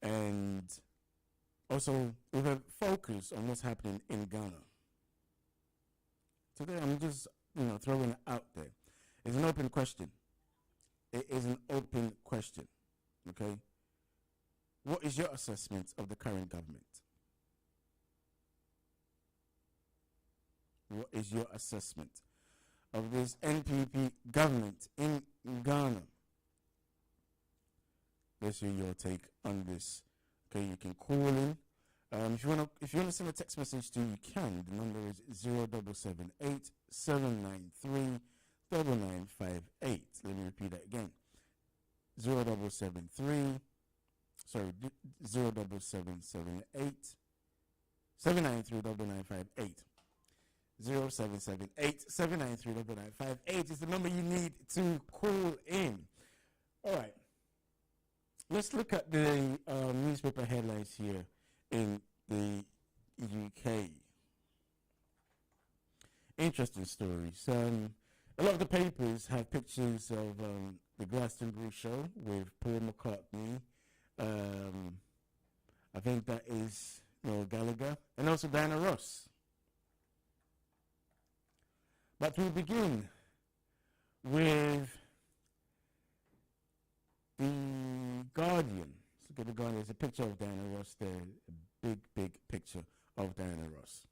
and also with a focus on what's happening in Ghana. Today, I'm just throwing it out there. It's an open question. It is an open question. Okay. What is your assessment of the current government? What is your assessment of this NPP government in Ghana? Let's hear your take on this. Okay, you can call in. If you wanna send a text message to, you can. The number is 0778 793 9958. Let me repeat that again. 0778 793 9958. 0778 793 9958 is the number you need to call in. All right. Let's look at the newspaper headlines here in the UK. Interesting stories. A lot of the papers have pictures of the Glastonbury show with Paul McCartney. I think that is Noel Gallagher, and also Diana Ross. But we begin with the Guardian. Let's look at the Guardian. There's a picture of Diana Ross there. A big, big picture of Diana Ross.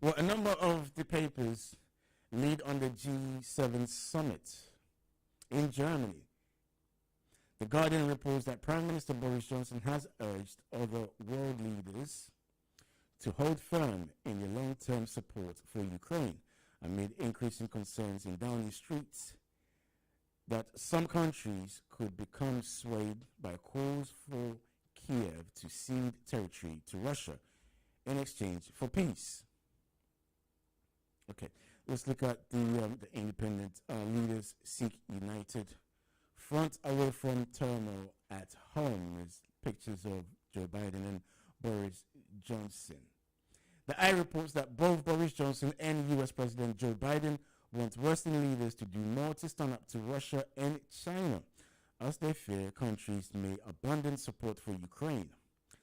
Well, a number of the papers lead on the G7 summit in Germany. The Guardian reports that Prime Minister Boris Johnson has urged other world leaders to hold firm in their long-term support for Ukraine amid increasing concerns in Downing Street that some countries could become swayed by calls for Kiev to cede territory to Russia in exchange for peace. Okay, let's look at the independent leaders seek united front away from turmoil at home. There's pictures of Joe Biden and Boris Johnson. The Eye reports that both Boris Johnson and US President Joe Biden want Western leaders to do more to stand up to Russia and China, as they fear countries may abandon support for Ukraine.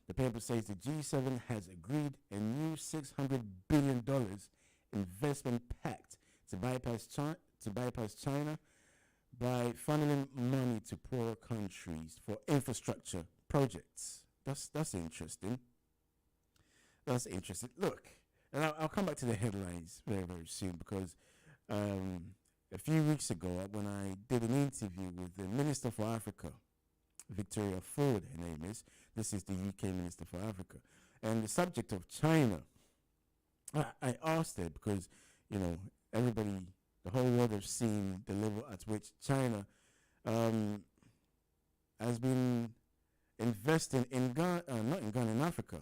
The paper says the G7 has agreed a new $600 billion investment pact to bypass China by funneling money to poorer countries for infrastructure projects. That's interesting. That's interesting. Look, and I'll come back to the headlines very, very soon, because a few weeks ago when I did an interview with the Minister for Africa, Victoria Ford, her name is. This is the UK Minister for Africa. And the subject of China, I asked her because, everybody, the whole world has seen the level at which China has been investing in Ghana, not in Ghana, in Africa,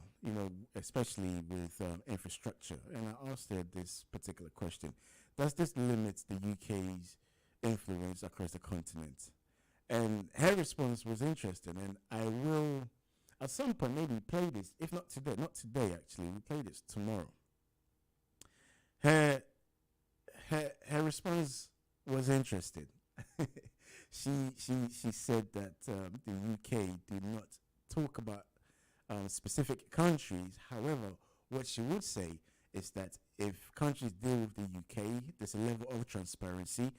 especially with infrastructure. And I asked her this particular question. Does this limit the UK's influence across the continent? And her response was interesting, and I will, at some point, maybe play this, if not today actually, we'll play this tomorrow. Her response was interesting. She said that the UK did not talk about specific countries. However, what she would say is that if countries deal with the UK, there's a level of transparency.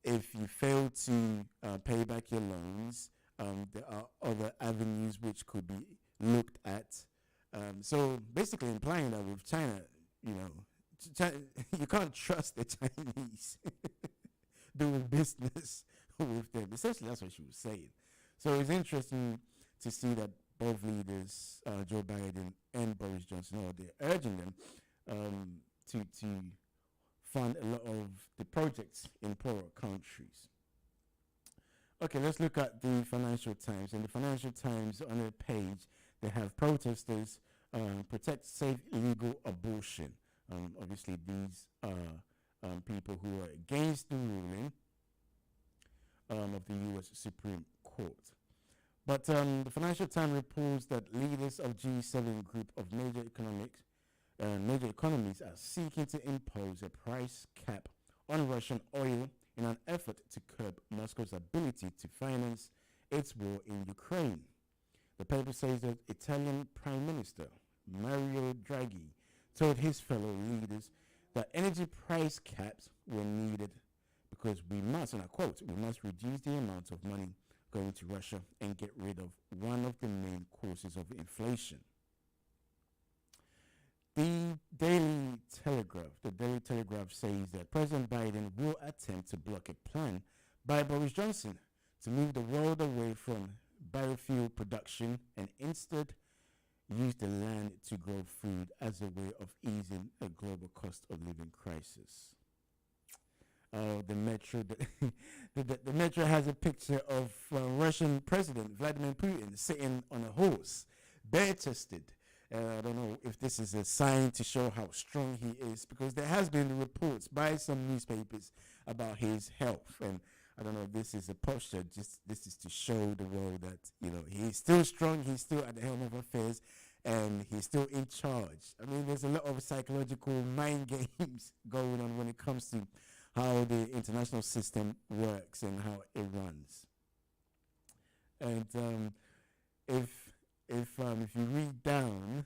If you fail to pay back your loans, there are other avenues which could be looked at. So basically implying that with China, you can't trust the Chinese doing business with them. Essentially, that's what she was saying. So it's interesting to see that both leaders, Joe Biden and Boris Johnson, they're urging them to fund a lot of the projects in poorer countries. Okay, let's look at the Financial Times. In the Financial Times, on their page, they have protesters protect safe legal abortion. Obviously, these are people who are against the ruling of the U.S. Supreme Court. But the Financial Times reports that leaders of G7 group of major economies are seeking to impose a price cap on Russian oil in an effort to curb Moscow's ability to finance its war in Ukraine. The paper says that Italian Prime Minister Mario Draghi told his fellow leaders that energy price caps were needed because we must, and I quote, we must reduce the amount of money going to Russia and get rid of one of the main causes of inflation. The Daily Telegraph says that President Biden will attempt to block a plan by Boris Johnson to move the world away from biofuel production and instead use the land to grow food as a way of easing a global cost of living crisis. The Metro, the Metro has a picture of Russian President Vladimir Putin sitting on a horse, bare-chested. I don't know if this is a sign to show how strong he is, because there has been reports by some newspapers about his health, and I don't know if this is a posture. This is to show the world that he's still strong, he's still at the helm of affairs, and he's still in charge. I mean, there's a lot of psychological mind games going on when it comes to how the international system works and how it runs. And if you read down,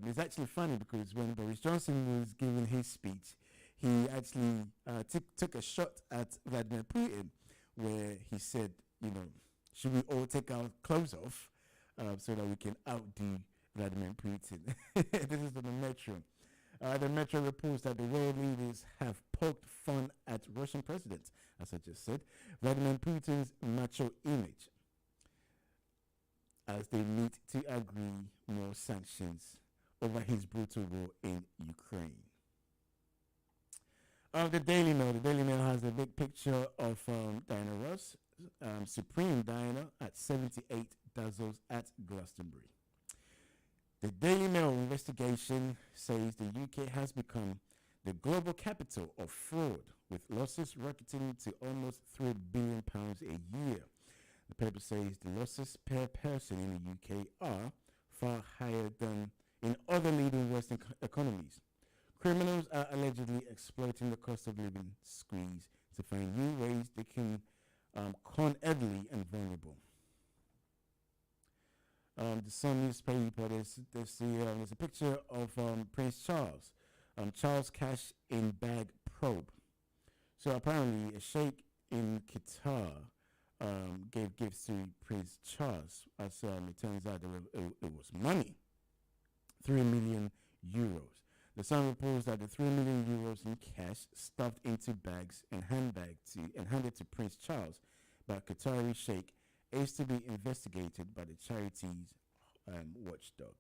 it's actually funny because when Boris Johnson was giving his speech, he actually took a shot at Vladimir Putin, where he said, should we all take our clothes off so that we can outdo Vladimir Putin? This is from the Metro. The Metro reports that the world leaders have poked fun at Russian President, as I just said, Vladimir Putin's macho image, as they meet to agree more sanctions over his brutal war in Ukraine. The Daily Mail has a big picture of Diana Ross, Supreme Diana, at 78 dazzles at Glastonbury. The Daily Mail investigation says the UK has become the global capital of fraud, with losses rocketing to almost £3 billion a year. The paper says the losses per person in the UK are far higher than in other leading Western economies. Criminals are allegedly exploiting the cost of living squeeze to find new ways they can con elderly and vulnerable. The Sun newspaper, there's a picture of Prince Charles. Charles cash in bag probe. So apparently a sheikh in Qatar gave gifts to Prince Charles. As it turns out, it was money, 3 million euros. The Sun reports that the 3 million euros in cash stuffed into bags and handed to Prince Charles by Qatari sheikh is to be investigated by the charity's watchdog.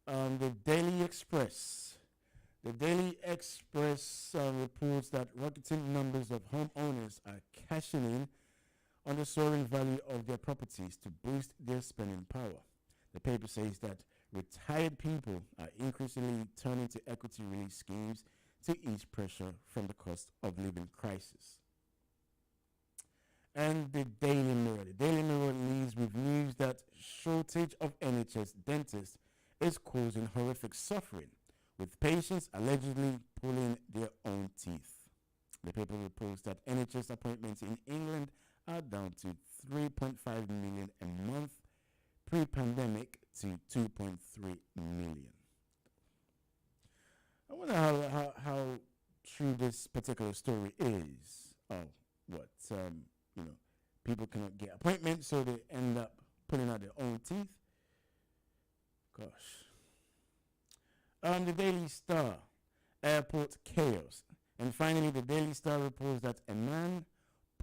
The Daily Express. The Daily Express reports that rocketing numbers of homeowners are cashing in on the soaring value of their properties to boost their spending power. The paper says that retired people are increasingly turning to equity release schemes to ease pressure from the cost of living crisis. And the Daily Mirror. The Daily Mirror leads with news that shortage of NHS dentists is causing horrific suffering, with patients allegedly pulling their own teeth. The paper reports that NHS appointments in England are down to 3.5 million a month, pre-pandemic to 2.3 million. I wonder how true this particular story is. People cannot get appointments, so they end up pulling out their own teeth. Gosh. The Daily Star, airport chaos. And finally, the Daily Star reports that a man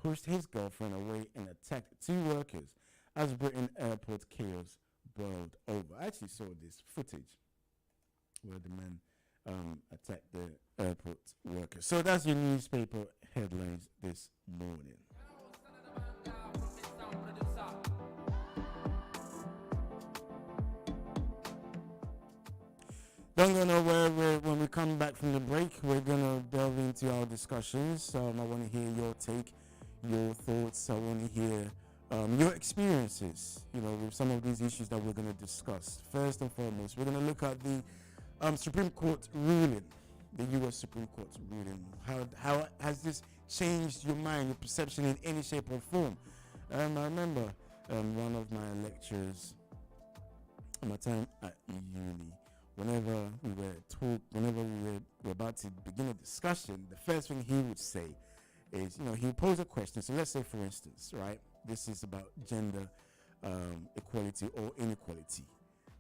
pushed his girlfriend away and attacked 2 workers as Britain airport chaos boiled over. I actually saw this footage where the man attacked the airport workers. So that's your newspaper headlines this morning. Don't go nowhere. When we come back from the break, we're going to delve into our discussions. I want to hear your take, your thoughts. I want to hear your experiences, with some of these issues that we're going to discuss. First and foremost, we're going to look at the Supreme Court ruling, the U.S. Supreme Court ruling. How has this changed your mind, your perception in any shape or form? I remember one of my lecturers at my time at uni, whenever we were about to begin a discussion, the first thing he would say is, he would pose a question. So let's say, for instance, right, this is about gender equality or inequality,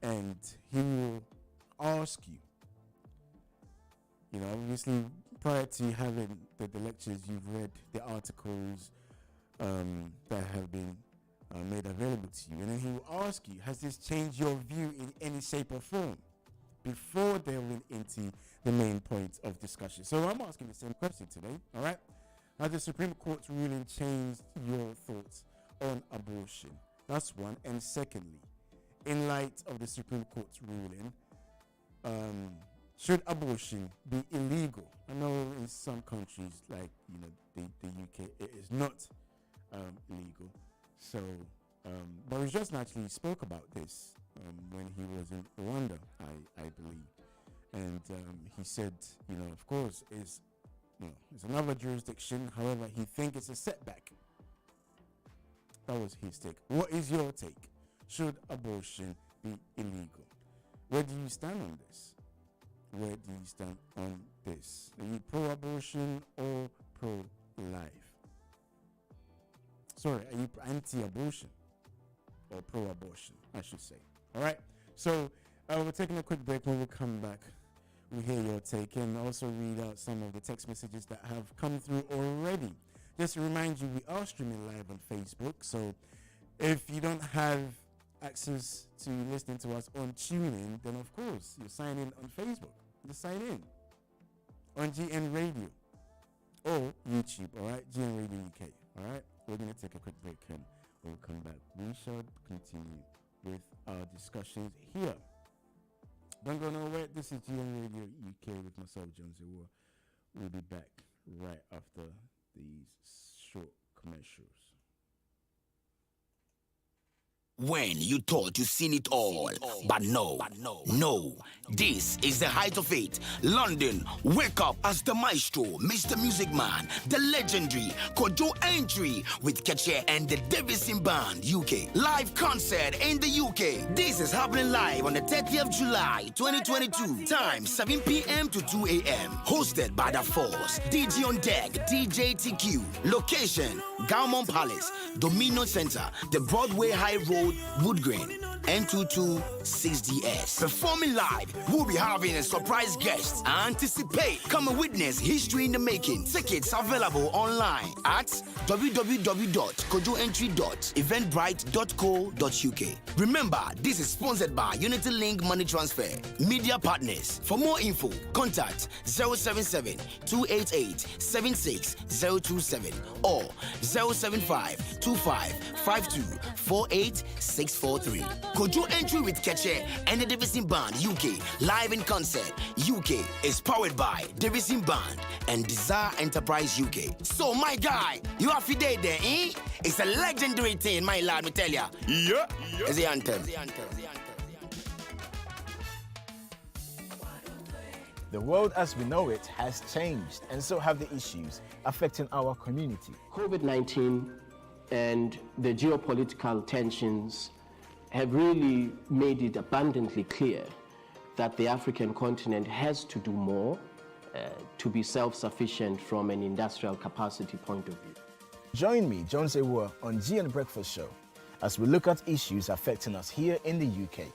and he will ask you, obviously prior to having the lectures, you've read the articles that have been made available to you, and then he will ask you, has this changed your view in any shape or form, before delving into the main point of discussion. So I'm asking the same question today, all right? Has the Supreme Court's ruling changed your thoughts on abortion? That's one. And secondly, in light of the Supreme Court's ruling, should abortion be illegal? I know in some countries, like the UK, it is not legal. So, Boris Johnson actually spoke about this when he was in Rwanda, I believe, and he said, of course, it's another jurisdiction. However, he thinks it's a setback. That was his take. What is your take? Should abortion be illegal? Where do you stand on this? Where do you stand on this? Are you pro-abortion or pro-life? Sorry, are you anti-abortion or pro-abortion, I should say? All right. So we're taking a quick break. When we come back, we hear your take and also read out some of the text messages that have come through already. Just to remind you, we are streaming live on Facebook. So if you don't have access to listening to us on TuneIn, then of course you sign in on Facebook. Just sign in on GN Radio or YouTube. All right, GN Radio UK. All right, we're going to take a quick break and we'll come back. We shall continue with our discussions here. Don't go nowhere. This is GN Radio UK with myself, Jones Awuah. We'll be back right after these short commercials. When you thought you seen it all, but no, this is the height of it. London, wake up as the maestro, Mr. Music Man, the legendary Kojo Entry with Keche and the Davison Band UK. Live concert in the UK. This is happening live on the 30th of July, 2022. Time 7 p.m. to 2 a.m. Hosted by The Force. DJ on deck, DJ TQ. Location, Gaumont Palace, Dominion Center, the Broadway High Road, Woodgreen, N226DS. Performing live, we'll be having a surprise guest. Anticipate, come and witness history in the making. Tickets available online at www.kojoentry.eventbrite.co.uk. Remember, this is sponsored by Unity Link Money Transfer. Media partners. For more info, contact 077-288-76027 or 075-2552-48643. Kojo Entry with Keche and the Davison Band UK, live in concert. UK is powered by Davison Band and Desire Enterprise UK. So my guy, you have to day there, eh? It's a legendary thing, my lad, me tell ya. Yeah. It's the anthem. The world as we know it has changed, and so have the issues affecting our community. COVID-19 and the geopolitical tensions have really made it abundantly clear that the African continent has to do more to be self-sufficient from an industrial capacity point of view. Join me, Jones Awuah, on GN Breakfast Show as we look at issues affecting us here in the UK,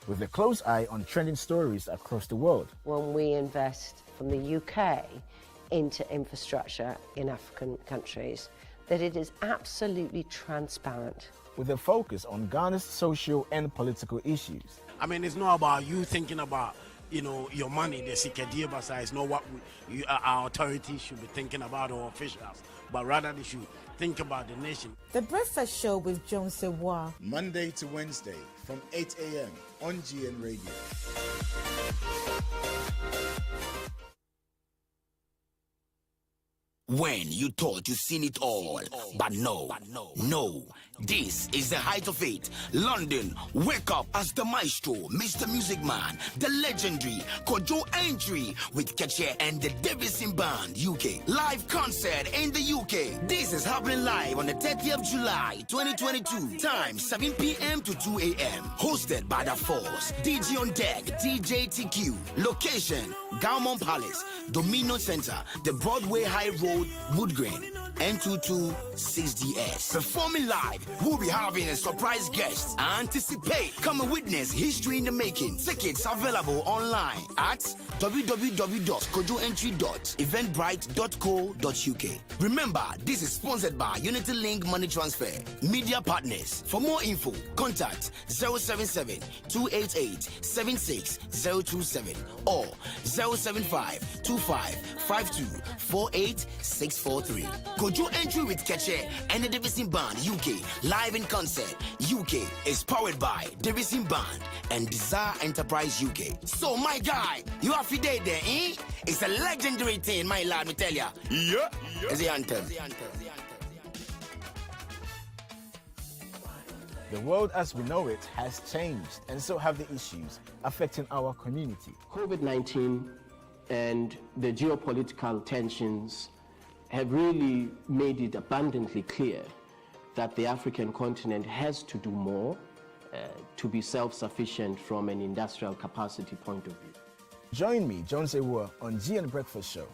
with a close eye on trending stories across the world. When we invest from the UK into infrastructure in African countries, that it is absolutely transparent. With a focus on Ghana's social and political issues. I mean, it's not about you thinking about, your money, the Sikadiya Basa. It's not what our authorities should be thinking about, or officials, but rather they should think about the nation. The Breakfast Show with Jones Awuah. Monday to Wednesday from 8 a.m. on GN Radio. When you thought you seen it all, but no, This is the height of it. London, wake up as the maestro, Mr. Music Man, the legendary Kojo Entry with Keche and the Davison Band UK. Live concert in the UK. This is happening live on the 30th of July, 2022. Time 7 p.m. to 2 a.m. Hosted by The Force. DJ on deck, DJ TQ. Location, Gaumont Palace, Domino Center, the Broadway High Road, Woodgreen. N226DS. Performing live, we'll be having a surprise guest. Anticipate, come and witness history in the making. Tickets available online at www.kojoentry.eventbrite.co.uk. Remember, this is sponsored by Unity Link Money Transfer. Media partners. For more info, contact 077 288 76027 or 075 25 52 48 643. Kojo Entry with Keche and the Davison Band UK. Live in concert. UK is powered by Davison Band and Desire Enterprise UK. So my guy, you have to day there, eh? It's a legendary thing, my lad, me tell ya. Yeah. It's the anthem. The world as we know it has changed, and so have the issues affecting our community. COVID-19 and the geopolitical tensions have really made it abundantly clear that the African continent has to do more to be self-sufficient from an industrial capacity point of view. Join me, Jones Awuah, on GN Breakfast Show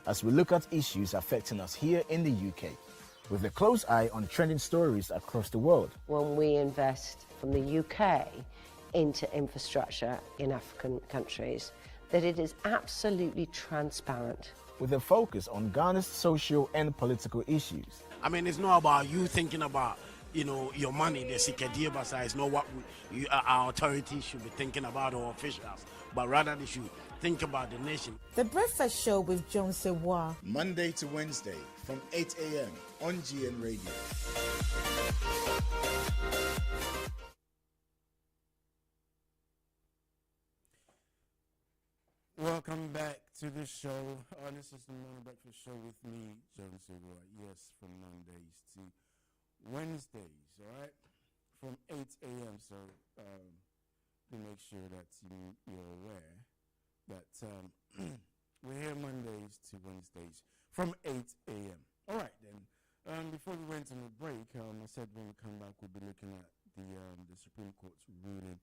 as we look at issues affecting us here in the UK, with a close eye on trending stories across the world. When we invest from the UK into infrastructure in African countries, that it is absolutely transparent. With a focus on Ghana's social and political issues. I mean, it's not about you thinking about, your money, the Sikadiya Basa. It's not what our authorities should be thinking about, or officials, but rather they should think about the nation. The Breakfast Show with Jones Awuah. Monday to Wednesday from 8 a.m. on GN Radio. Welcome back to the show. This is the Morning Breakfast Show with me, Jones Awuah. Yes, from Mondays to Wednesdays, all right? From 8 a.m. So to make sure that you're aware that we're here Mondays to Wednesdays from 8 a.m. All right, then. Before we went on a break, I said when we come back, we'll be looking at the Supreme Court's ruling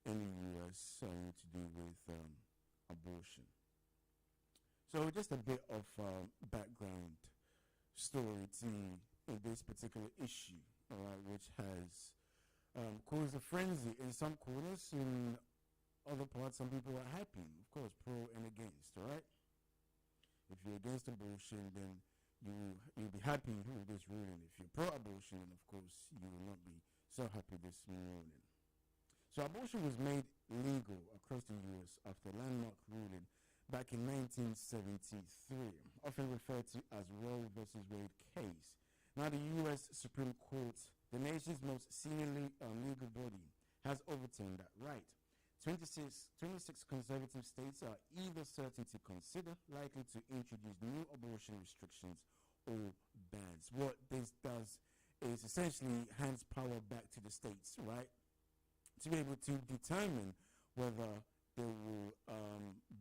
in the U.S. To do with abortion. So just a bit of background story to this particular issue, which has caused a frenzy in some corners. In other parts, some people are happy, of course, pro and against, all right? If you're against abortion, then you'll be happy with this ruling. If you're pro-abortion, then of course you will not be so happy this morning. So abortion was made legal across the U.S. after a landmark ruling back in 1973, often referred to as Roe versus Wade case. Now the U.S. Supreme Court, the nation's most senior legal body, has overturned that right. 26 conservative states are either certain to consider, likely to introduce new abortion restrictions or bans. What this does is essentially hands power back to the states, right, to be able to determine whether they will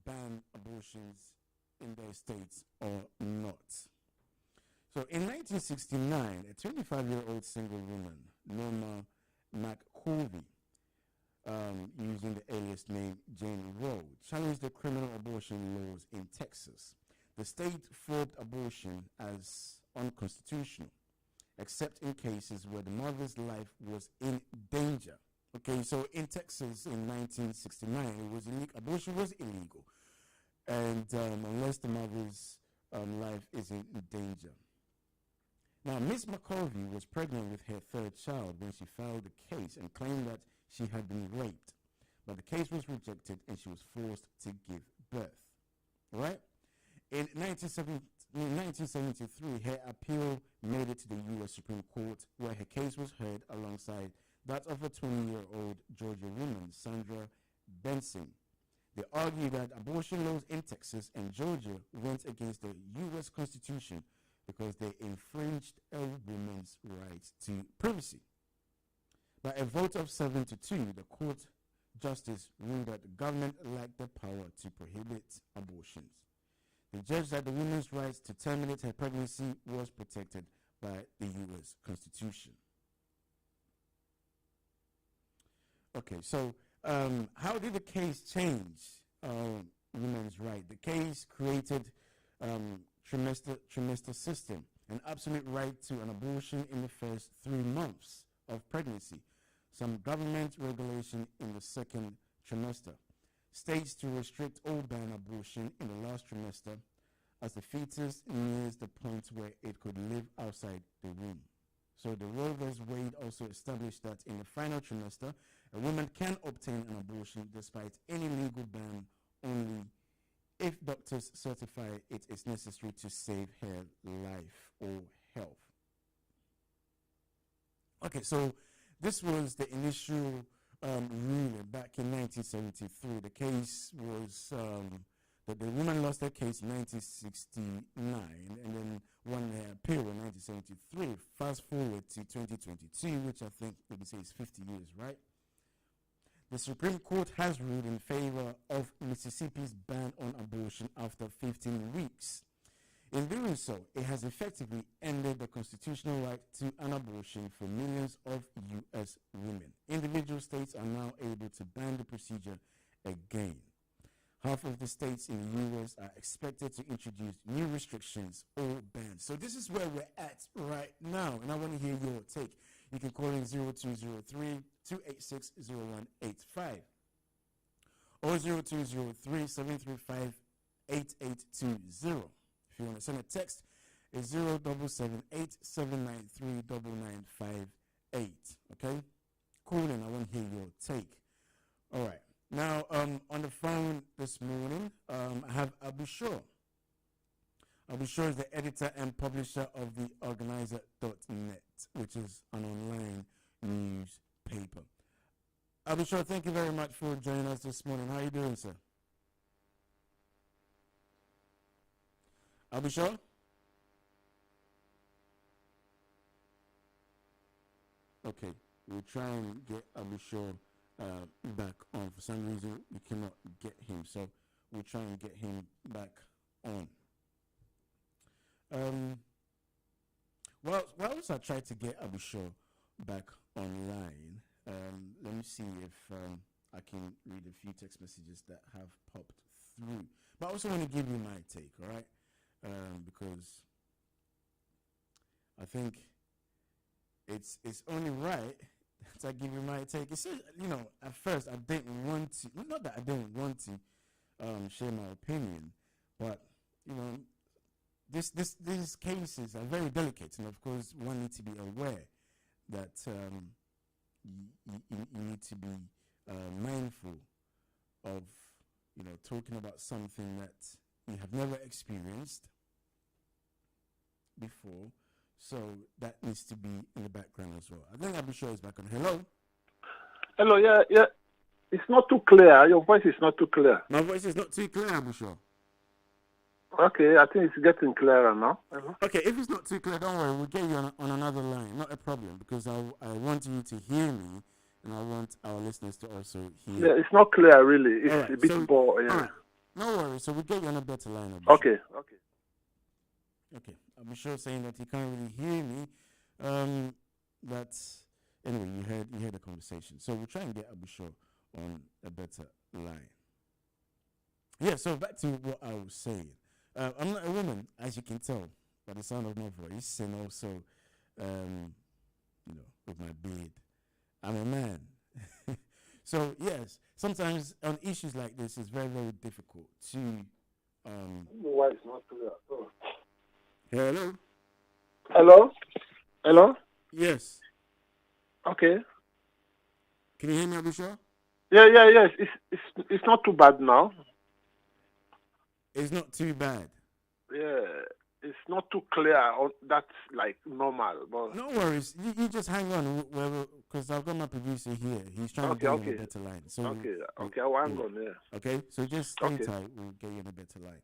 ban abortions in their states or not. So in 1969, a 25-year-old single woman, Norma McCorvey, using the alias name Jane Roe, challenged the criminal abortion laws in Texas. The state framed abortion as unconstitutional, except in cases where the mother's life was in danger. Okay, so in Texas in 1969, abortion was illegal, and unless the mother's life is in danger. Now, Miss McCorvey was pregnant with her third child when she filed the case and claimed that she had been raped, but the case was rejected and she was forced to give birth. Right? In 1973, her appeal made it to the U.S. Supreme Court, where her case was heard alongside that of a 20-year-old Georgia woman, Sandra Benson. They argued that abortion laws in Texas and Georgia went against the U.S. Constitution because they infringed a woman's right to privacy. By a vote of 7-2, the court justice ruled that the government lacked the power to prohibit abortions. They judged that the woman's rights to terminate her pregnancy was protected by the U.S. Constitution. Okay, so how did the case change women's right? The case created trimester system, an absolute right to an abortion in the first 3 months of pregnancy, some government regulation in the second trimester, states to restrict or ban abortion in the last trimester as the fetus nears the point where it could live outside the womb. So the Roe v. Wade also established that in the final trimester, a woman can obtain an abortion despite any legal ban only if doctors certify it is necessary to save her life or health. Okay, so this was the initial ruling back in 1973. The case was that the woman lost her case in 1969 and then won her appeal in 1973. Fast forward to 2022, which I think they would say is 50 years, right? The Supreme Court has ruled in favor of Mississippi's ban on abortion after 15 weeks. In doing so, it has effectively ended the constitutional right to an abortion for millions of U.S. women. Individual states are now able to ban the procedure again. Half of the states in the U.S. are expected to introduce new restrictions or bans. So this is where we're at right now, and I want to hear your take. You can call in 0203-286-0185 or 0203-735-8820. If you want to send a text, it's 0778-793-9958. Okay? Call in. I want to hear your take. All right. Now, on the phone this morning, I have Abu Shor. Abu Shor is the editor and publisher of the Organizer.net, which is an online newspaper. Abu Shor, thank you very much for joining us this morning. How are you doing, sir? Abu Shor? Okay, we'll try and get Abu Shor back on. For some reason, we cannot get him, so we'll try and get him back on. Whilst I try to get Abu Shor back online, let me see if I can read a few text messages that have popped through. But I also want to give you my take, all right? Because I think it's only right that I give you my take. It's just, at first I didn't want to, not that I didn't want to share my opinion, but these cases are very delicate, and of course one needs to be aware that you need to be mindful of talking about something that you have never experienced before, so that needs to be in the background as well. I think Abu Shor is back on. Hello, yeah. It's not too clear. Your voice is not too clear. My voice is not too clear, Abu Shor. Okay, I think it's getting clearer now. Okay, if it's not too clear, don't worry. We'll get you on another line. Not a problem, because I want you to hear me, and I want our listeners to also hear. Yeah, it's not clear, really. It's right, a bit boring. Yeah. Right. No worries. So we'll get you on a better line, Abu Okay. Okay. I'm sure saying that he can't really hear me. That's anyway. You heard the conversation. So we'll try and get Abu Shor on a better line. Yeah. So back to what I was saying. I'm not a woman, as you can tell by the sound of my voice, and also, with my beard. I'm a man. So yes, sometimes on issues like this, it's very, very difficult to. Why it's not clear? Oh. Hello. Yes. Okay. Can you hear me, Abu Shor? Yeah. It's not too bad now. It's not too bad. Yeah, it's not too clear. That's like normal. But no worries. You just hang on, because I've got my producer here. He's trying to get you on a better line. So okay. I'll hang on. Yeah. Okay. So just stay tight. We'll get you on a better line.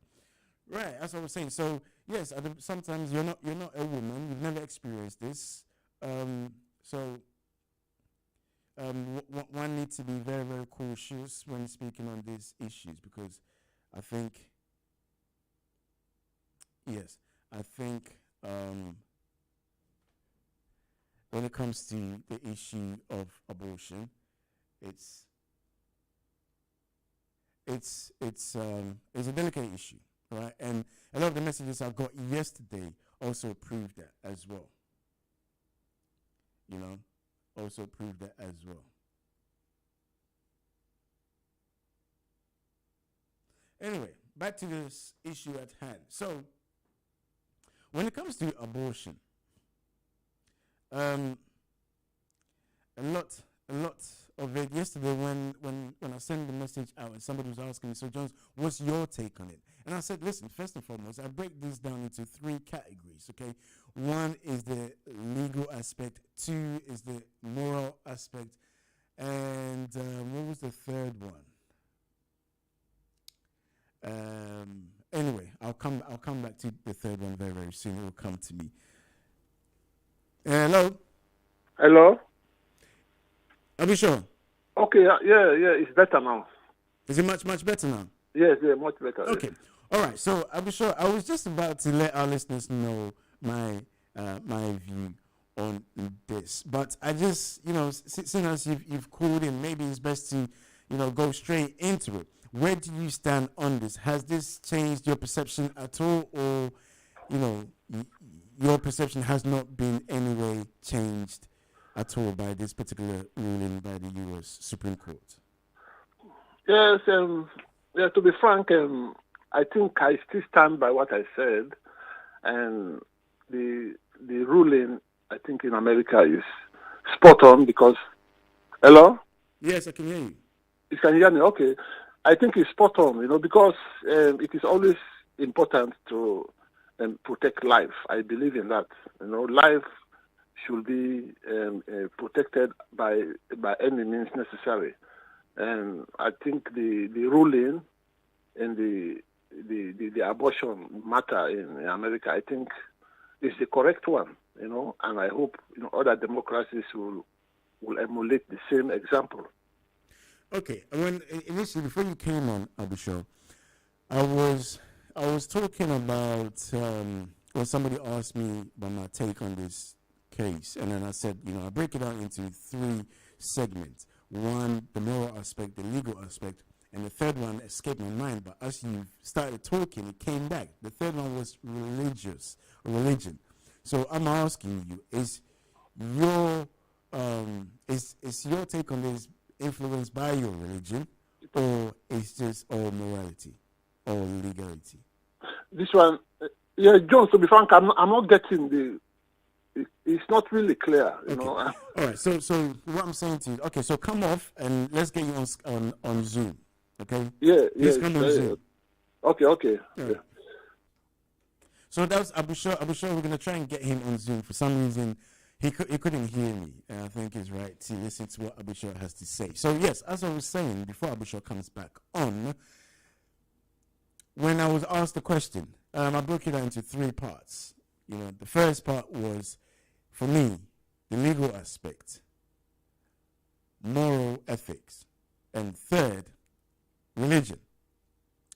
Right. That's what I was saying. So yes, sometimes you're not a woman. You've never experienced this. So one needs to be very, very cautious when speaking on these issues, because I think, yes, I think when it comes to the issue of abortion, it's a delicate issue, right? And a lot of the messages I got yesterday also proved that as well. You know, also proved that as well. Anyway, back to this issue at hand. So, when it comes to abortion, a lot of it yesterday when I sent the message out and somebody was asking me, so Jones, what's your take on it? And I said, listen, first and foremost, I break this down into 3 categories, okay? One is the legal aspect, 2 is the moral aspect, and what was the third one? Anyway, I'll come back to the third one very, very soon. It will come to me. Hello? Hello? Are we sure? Okay, yeah, it's better now. Is it much, much better now? Yes, much better. Okay. Yes. All right. So I'll be sure. I was just about to let our listeners know my view on this, but I just, seeing as you've called in, maybe it's best to, go straight into it. Where do you stand on this? Has this changed your perception at all, or, your perception has not been anyway changed at all by this particular ruling by the U.S. Supreme Court? Yes, to be frank, I think I still stand by what I said, and the ruling, I think, in America is spot on because... Hello? Yes, I can hear you. You can hear me? Okay. I think it's spot on, because it is always important to protect life. I believe in that. Life should be protected by any means necessary. And I think the ruling in the abortion matter in America, I think, is the correct one, and I hope other democracies will emulate the same example. Okay, when initially before you came on, Abusho, I was talking about when somebody asked me about my take on this case, and then I said, I break it out into 3 segments. One, the moral aspect, the legal aspect, and the third one escaped my mind. But as you started talking, it came back. The third one was religion. So I'm asking you: is your take on this influenced by your religion, or is just all morality or legality? This one, Jones. To be frank, I'm not getting it's not really clear, Okay. All right. So what I'm saying to you, okay. So come off and let's get you on Zoom. Okay. Yeah. Please come on Zoom. Okay. Right. Yeah. So that's Abusho. We're gonna try and get him on Zoom. For some reason, he couldn't hear me, and I think it's right to listen to what Abusho has to say. So yes, as I was saying before Abusho comes back on, when I was asked the question, I broke it down into 3 parts. The first part was, for me, the legal aspect, moral ethics, and third, religion.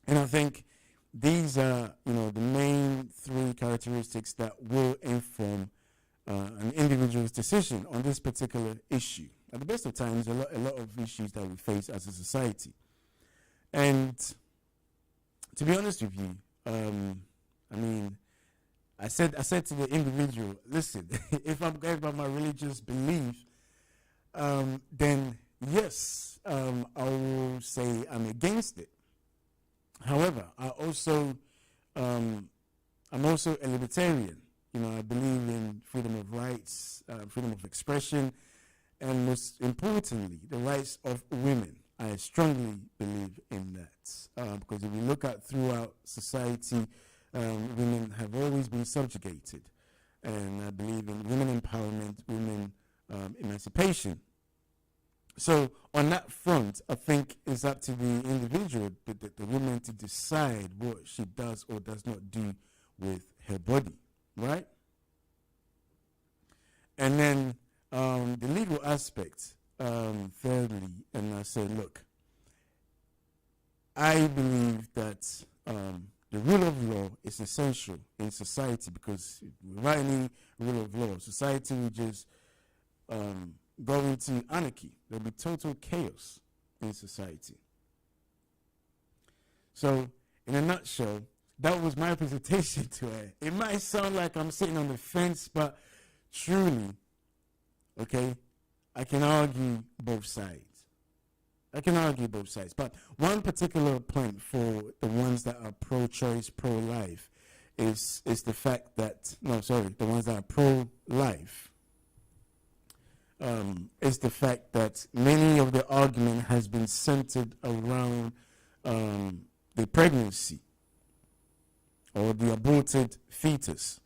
And I think these are, the main 3 characteristics that will inform an individual's decision on this particular issue. At the best of times, a lot of issues that we face as a society. And to be honest with you, I said to the individual, listen, if I'm going by my religious belief, then yes, I will say I'm against it. However, I'm also a libertarian. I believe in freedom of rights, freedom of expression, and most importantly, the rights of women. I strongly believe in that because if we look at throughout society, women have always been subjugated, and I believe in women empowerment, women emancipation. So on that front, I think it's up to the individual, the woman, to decide what she does or does not do with her body, right? And then the legal aspect, thirdly, and I say, look, I believe that the rule of law is essential in society, because without any rule of law, society will just go into anarchy. There'll be total chaos in society. So, in a nutshell, that was my presentation to her. It might sound like I'm sitting on the fence, but truly, okay, I can argue both sides. But one particular point for the ones that are pro-choice, pro-life, is the fact that, the ones that are pro-life, is the fact that many of the argument has been centered around the pregnancy or the aborted fetus,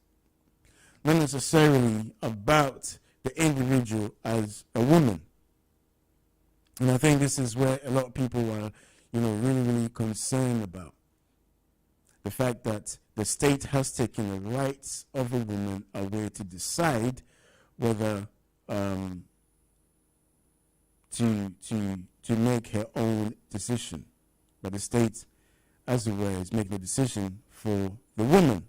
not necessarily about the individual as a woman. And I think this is where a lot of people are, really, really concerned about. The fact that the state has taken the rights of a woman away to decide whether to make her own decision. But the state, as it were, is making a decision for the woman.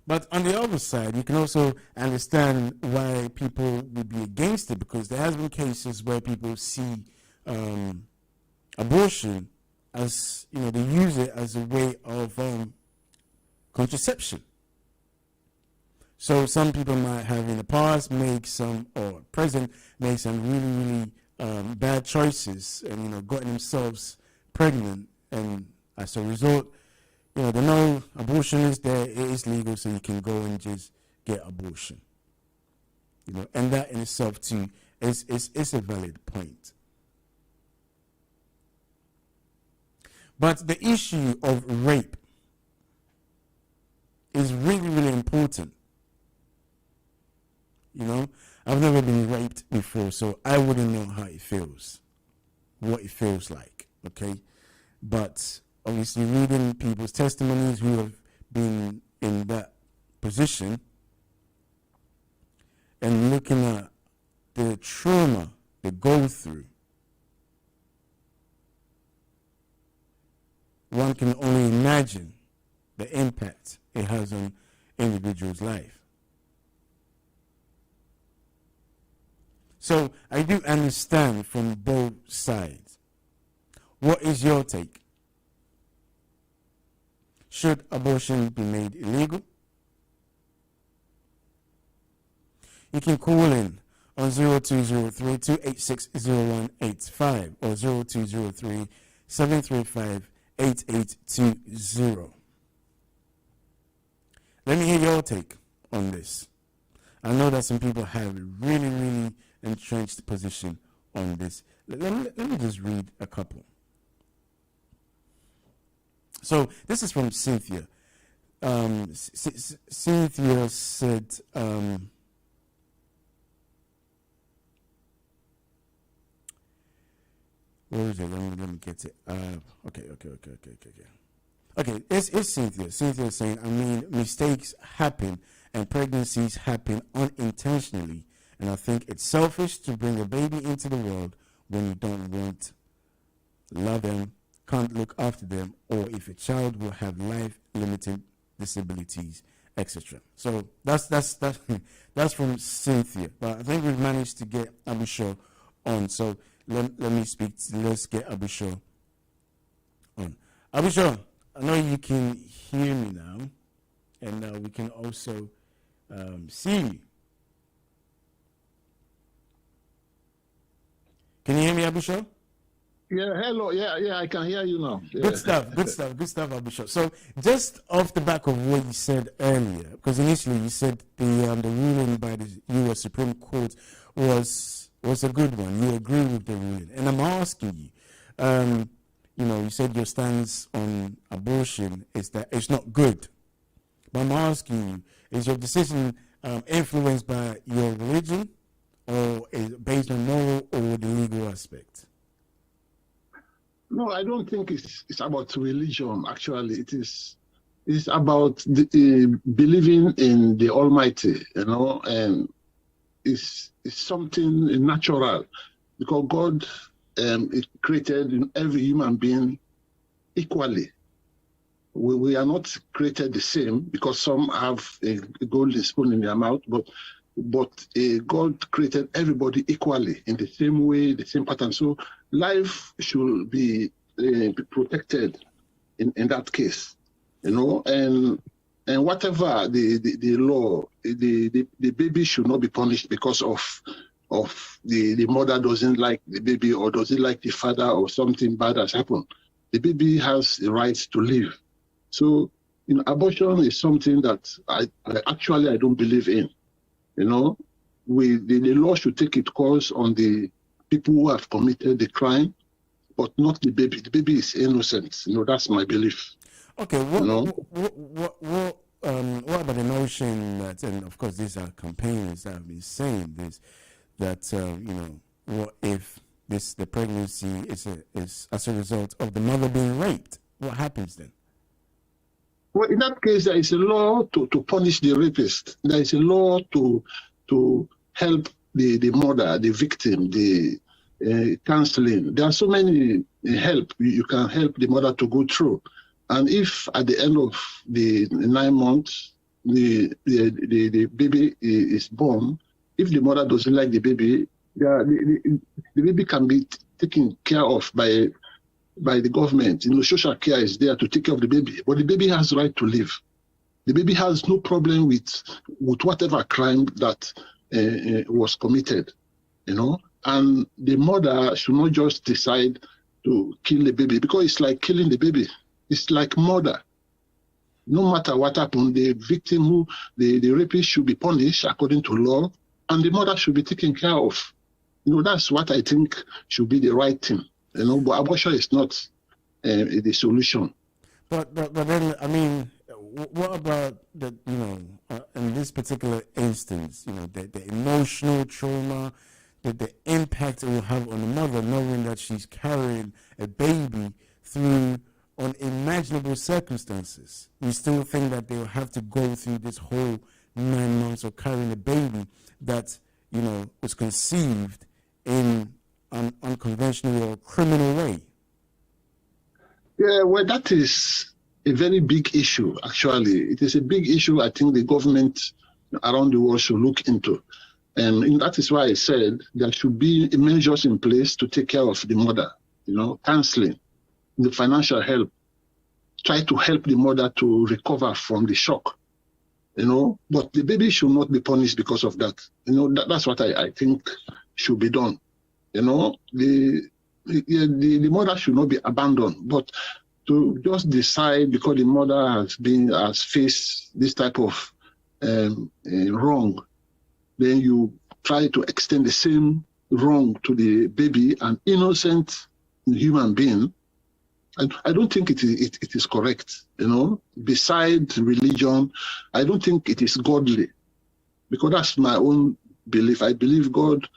But on the other side, you can also understand why people would be against it, because there has been cases where people see abortion as, they use it as a way of contraception. So some people might have in the past present made some really, really bad choices and, gotten themselves pregnant, and as a result, they know abortion is there, it is legal, so you can go and just get abortion. And that in itself too is a valid point. But the issue of rape is really, really important. I've never been raped before, so I wouldn't know how it feels, what it feels like, okay? But obviously reading people's testimonies who have been in that position and looking at the trauma they go through, one can only imagine the impact it has on individuals' life. So I do understand from both sides. What is your take? Should abortion be made illegal? You can call in on 0203-286-0185 or 0203-735-8820. Let me hear your take on this. I know that some people have a really, really entrenched position on this. Let me just read a couple. So this is from Cynthia. Cynthia said, where is it? Let me get it. Okay. Okay, it's Cynthia. Cynthia is saying, mistakes happen and pregnancies happen unintentionally. And I think it's selfish to bring a baby into the world when you don't love them, can't look after them, or if a child will have life-limiting disabilities, etc. So that's from Cynthia. But I think we've managed to get Abusho on. So let me speak. Let's get Abusho on. Abusho, I know you can hear me now, and we can also see you. Can you hear me, Abusho? Yeah, hello. Yeah, I can hear you now. Yeah. Good stuff, Abusho. So, just off the back of what you said earlier, because initially you said the ruling by the U.S. Supreme Court was a good one. You agree with the ruling, and I'm asking you. You said your stance on abortion is that it's not good. But I'm asking you, is your decision influenced by your religion, or is it based on moral or the legal aspect? No, I don't think it's about religion. Actually, it's about believing in the Almighty, and is something natural, because God it created every human being equally. We are not created the same, because some have a golden spoon in their mouth, but God created everybody equally in the same way, the same pattern. So life should be protected in that case, and whatever the law, the baby should not be punished because of the mother doesn't like the baby or doesn't like the father or something bad has happened. The baby has the right to live. So, abortion is something that I don't believe in. The law should take its course on the people who have committed the crime, but not the baby. The baby is innocent. That's my belief. Okay. What about the notion that, and of course these are campaigners that have been saying this, that what if the pregnancy is as a result of the mother being raped? What happens then? Well, in that case, there is a law to punish the rapist. There is a law to help the mother, the victim, the counseling. There are so many help you can help the mother to go through. And if at the end of the 9 months, the baby is born, if the mother doesn't like the baby, the baby can be taken care of by the government. Social care is there to take care of the baby, but the baby has the right to live. The baby has no problem with whatever crime that was committed, and the mother should not just decide to kill the baby, because it's like killing the baby. It's like murder. No matter what happened, the victim, the rapist, should be punished according to law, and the mother should be taken care of. That's what I think should be the right thing. But abortion is not the solution. But then, I mean, what about in this particular instance, the emotional trauma, the impact it will have on the mother, knowing that she's carrying a baby through unimaginable circumstances? You still think that they'll have to go through this whole 9 months of carrying a baby that, was conceived in an unconventional or criminal way? Yeah, well, that is a very big issue, actually. It is a big issue I think the government around the world should look into. And that is why I said there should be measures in place to take care of the mother, counseling, the financial help, try to help the mother to recover from the shock, but the baby should not be punished because of that. That's what I think should be done. The mother should not be abandoned, but to just decide because the mother has faced this type of wrong, then you try to extend the same wrong to the baby, an innocent human being. And I don't think it is correct. Besides religion, I don't think it is godly, because that's my own belief. I believe God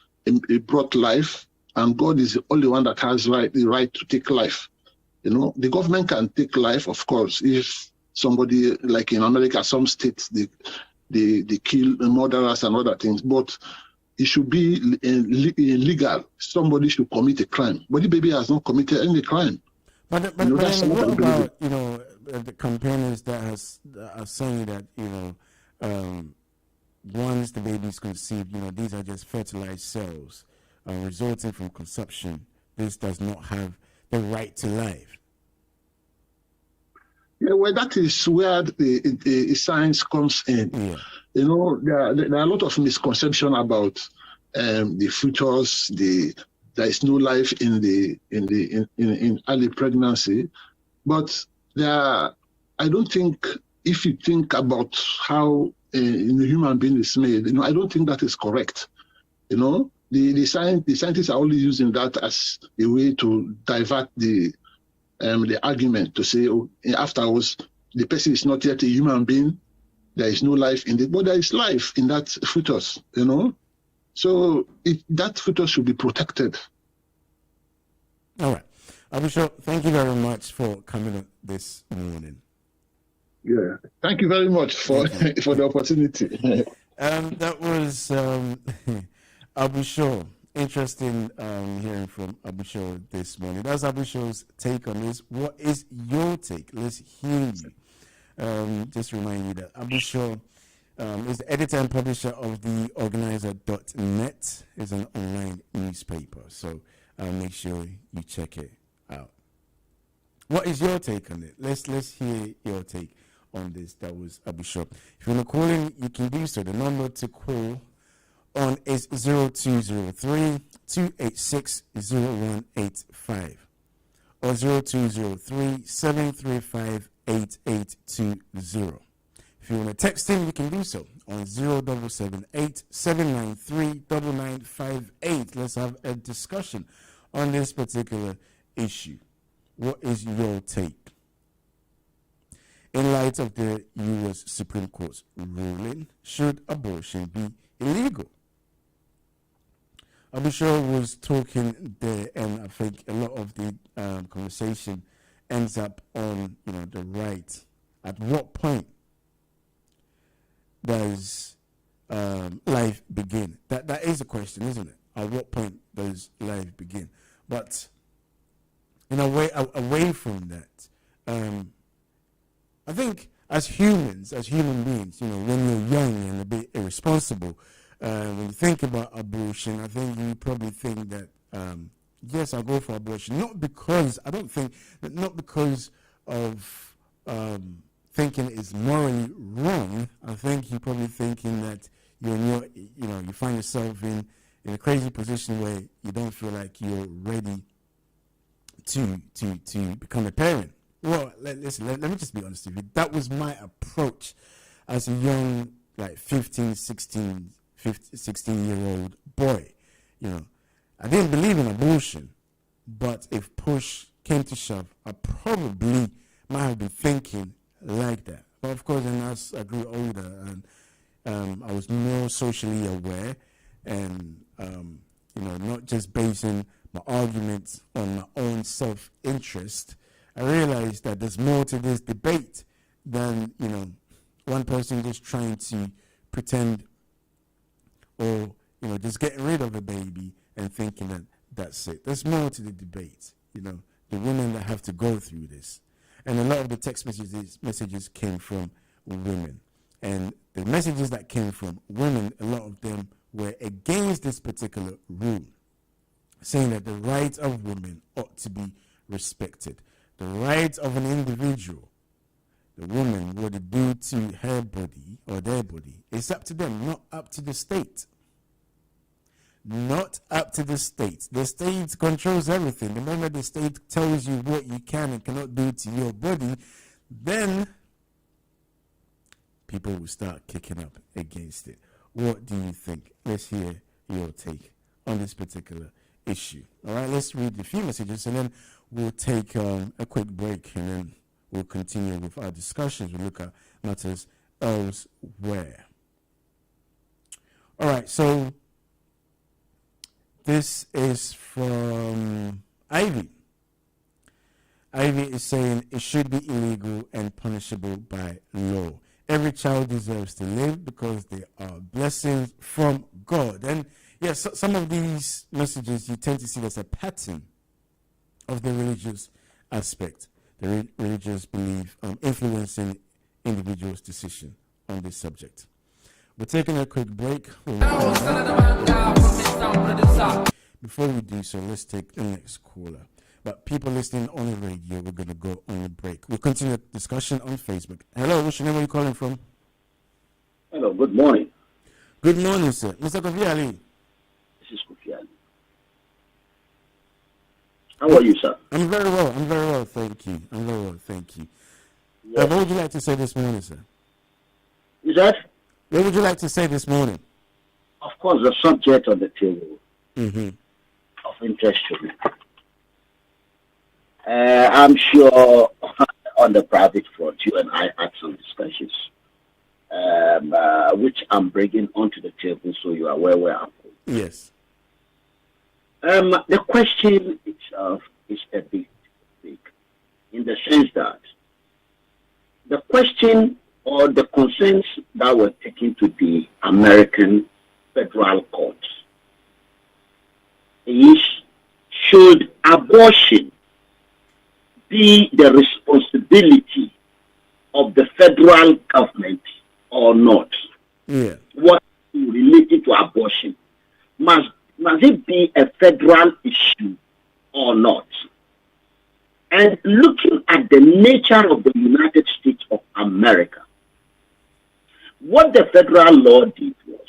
brought life, and God is the only one that has the right to take life. The government can take life, of course, if somebody, like in America, some states, they kill murderers and other things, but it should be illegal. Somebody should commit a crime, but the baby has not committed any crime. But then what about the campaigners that are saying that once the baby is conceived, these are just fertilized cells resulting from conception. This does not have the right to life. Yeah, well, that is where the science comes in. Yeah. There are a lot of misconception about the fetus. There is no life in early pregnancy, but I don't think, if you think about how a human being is made, I don't think that is correct. The scientists are only using that as a way to divert the argument, to say, afterwards, the person is not yet a human being. There is no life in it, but there is life in that fetus. So that fetus should be protected. All right. Abisho, thank you very much for coming up this morning. Yeah. Thank you very much for the opportunity. That was Abu Shaw. Interesting hearing from Abu Shaw this morning. That's Abu Shaw's take on this. What is your take? Let's hear you. Just remind you that Abu Shaw is the editor and publisher of the organizer.net. It's an online newspaper. So make sure you check it out. What is your take on it? Let's hear your take on this. That was Abu Shaw. If you want to call in, you can do so. The number to call on is 0203 286 0185 or 0203 735 8820. If you want to text in, you can do so on 0778 793 9958. Let's have a discussion on this particular issue. What is your take? In light of the U.S. Supreme Court's ruling, should abortion be illegal? Abu Shaw was talking there, and I think a lot of the conversation ends up on the right. At what point does life begin? That is a question, isn't it? At what point does life begin? But away from that, I think as humans, as human beings, when you're young and a bit irresponsible, when you think about abortion, I think you probably think that, yes, I'll go for abortion. Not because of thinking it's morally wrong. I think you're probably thinking that you find yourself in a crazy position where you don't feel like you're ready to become a parent. Well, let me just be honest with you. That was my approach as a young, 16-year-old boy. I didn't believe in abortion, but if push came to shove, I probably might have been thinking like that. But of course, then as I grew older and I was more socially aware and, not just basing my arguments on my own self-interest, I realized that there's more to this debate than, one person just trying to pretend or, just getting rid of a baby and thinking that that's it. There's more to the debate, the women that have to go through this. And a lot of the text messages came from women. And the messages that came from women, a lot of them were against this particular rule, saying that the rights of women ought to be respected. The rights of an individual, the woman, what they do to her body or their body, it's up to them, not up to the state. Not up to the state. The state controls everything. The moment the state tells you what you can and cannot do to your body, then people will start kicking up against it. What do you think? Let's hear your take on this particular issue. All right, let's read a few messages and then we'll take a quick break and then we'll continue with our discussions. We'll look at matters elsewhere. All right, so this is from Ivy. Ivy is saying it should be illegal and punishable by law. Every child deserves to live because they are blessings from God. And yes, some of these messages you tend to see there's a pattern of the religious aspect, the religious belief influencing individuals' decision on this subject. We're taking a quick break. Before we do so, let's take the next caller. But people listening on the radio, we're going to go on a break. We'll continue the discussion on Facebook. Hello, what's your name? Where are you calling from? Hello, good morning. Good morning, sir. Mr. Kofi Ali. This is Kofi Ali. How are you, sir? I'm very well, thank you. Yes. What would you like to say this morning, sir? Is that? What would you like to say this morning? Of course, the subject on the table of interest to me. I'm sure on the private front, you and I had some discussions, which I'm bringing onto the table so you are aware where I'm going. Yes. The question itself is a bit big in the sense that the question or the concerns that were taken to the American federal courts is, should abortion be the responsibility of the federal government or not? Yeah. What related to abortion? Must it be a federal issue or not? And looking at the nature of the United States of America, what the federal law did was,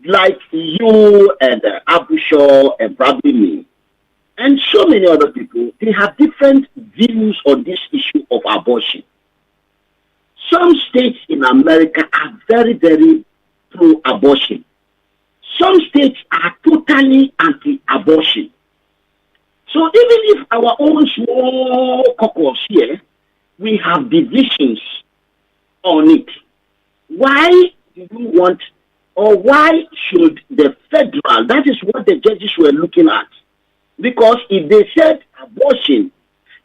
like you and Abu Shah and probably me, and so many other people, they have different views on this issue of abortion. Some states in America are very, very pro-abortion. Some states are totally anti-abortion. So even if our own small caucus here, we have divisions on it, why do you want, or why should the federal, that is what the judges were looking at. Because if they said abortion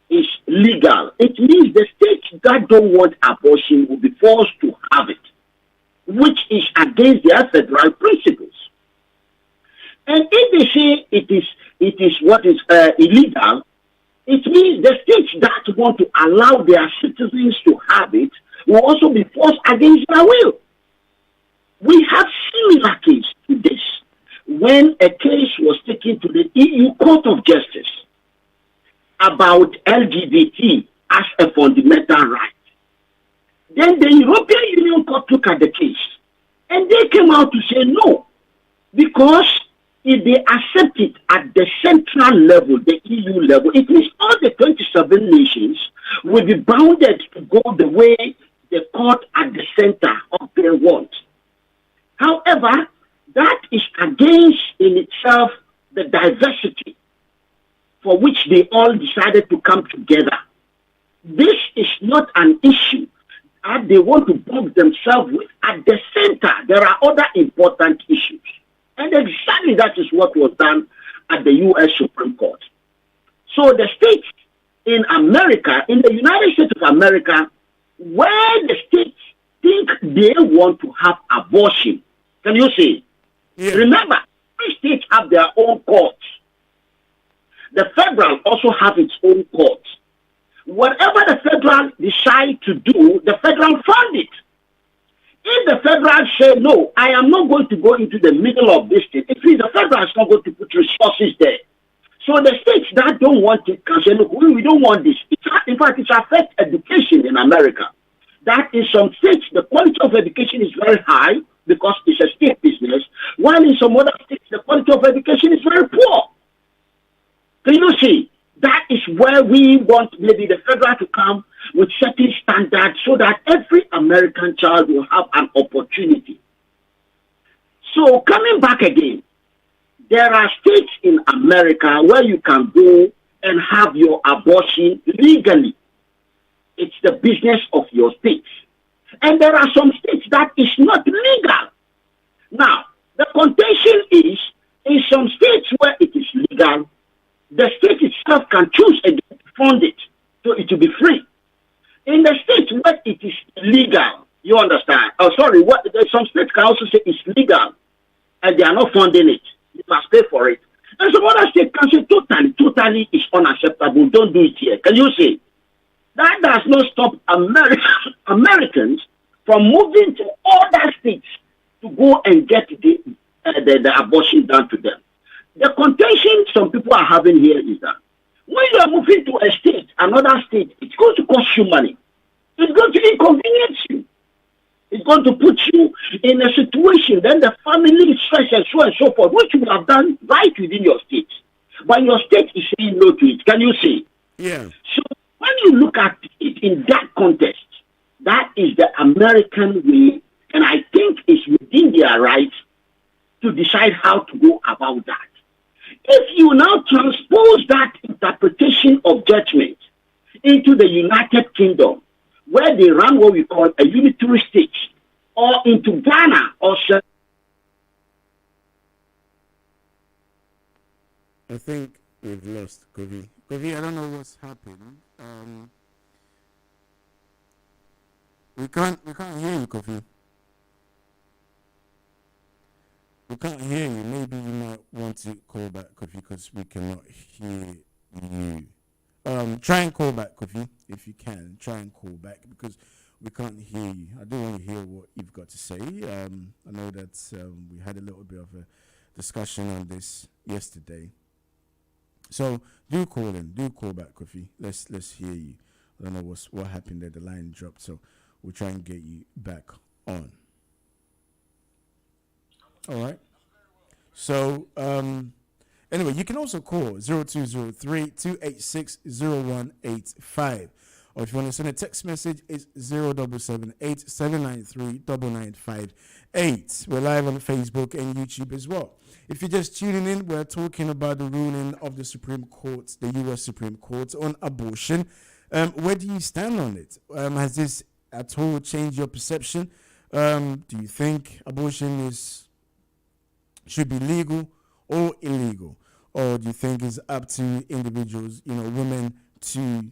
is legal, it means the states that don't want abortion will be forced to have it, which is against their federal principles. And if they say it is what is illegal, it means the states that want to allow their citizens to have it will also be forced against their will. We have similar case to this when a case was taken to the EU Court of Justice about LGBT as a fundamental right. Then the European Union Court looked at the case and they came out to say no, because if they accept it at the central level, the EU level, it means all the 27 nations will be bounded to go the way the court at the center of their want. However, that is against in itself the diversity for which they all decided to come together. This is not an issue that they want to box themselves with. At the center, there are other important issues. And exactly that is what was done at the U.S. Supreme Court. So the states in America, in the United States of America, where the states think they want to have abortion, can you see? Yeah. Remember, every state have their own courts. The federal also have its own courts. Whatever the federal decide to do, the federal fund it. If the federal say, no, I am not going to go into the middle of this thing, it means the federal is not going to put resources there. So the states that don't want it can say, look, we don't want this. In fact, it affects education in America. That in some states, the quality of education is very high because it's a state business, while in some other states, the quality of education is very poor. Can you see? That is where we want maybe the federal to come with certain standards so that every American child will have an opportunity. So coming back again, there are states in America where you can go and have your abortion legally. It's the business of your state. And there are some states that is not legal. Now, the contention is, in some states where it is legal, the state itself can choose again to fund it, so it will be free. In the states where it is illegal, you understand? Oh, sorry, some states can also say it's legal, and they are not funding it. You must pay for it. And some other states can say totally is unacceptable. Don't do it here. Can you see? That does not stop Americans from moving to other states to go and get the abortion done to them. The contention some people are having here is that when you are moving to a state, another state, it's going to cost you money. It's going to inconvenience you. It's going to put you in a situation, then the family stress and so forth, which you have done right within your state. But your state is saying no to it. Can you see? Yeah. So when you look at it in that context, that is the American way, and I think it's within their rights to decide how to go about that. If you now transpose that interpretation of judgment into the United Kingdom, where they run what we call a unitary state, or into Ghana or I think we've lost Kovi. Kovi, I don't know what's happened. We can't hear you, Kofi. We can't hear you. Maybe you might want to call back, Kofi, because we cannot hear you. Try and call back, Kofi, if you can. Try and call back because we can't hear you. I do want to hear what you've got to say. I know that we had a little bit of a discussion on this yesterday. So do call in. Do call back, Kofi. Let's hear you. I don't know what happened there. The line dropped, so we'll try and get you back on. All right. So, anyway, you can also call 0203-286-0185. Or if you want to send a text message, it's 0778-793-9958. We're live on Facebook and YouTube as well. If you're just tuning in, we're talking about the ruling of the Supreme Court, the U.S. Supreme Court on abortion. Where do you stand on it? Has this at all changed your perception? Do you think abortion should be legal or illegal? Or do you think it's up to individuals, women, to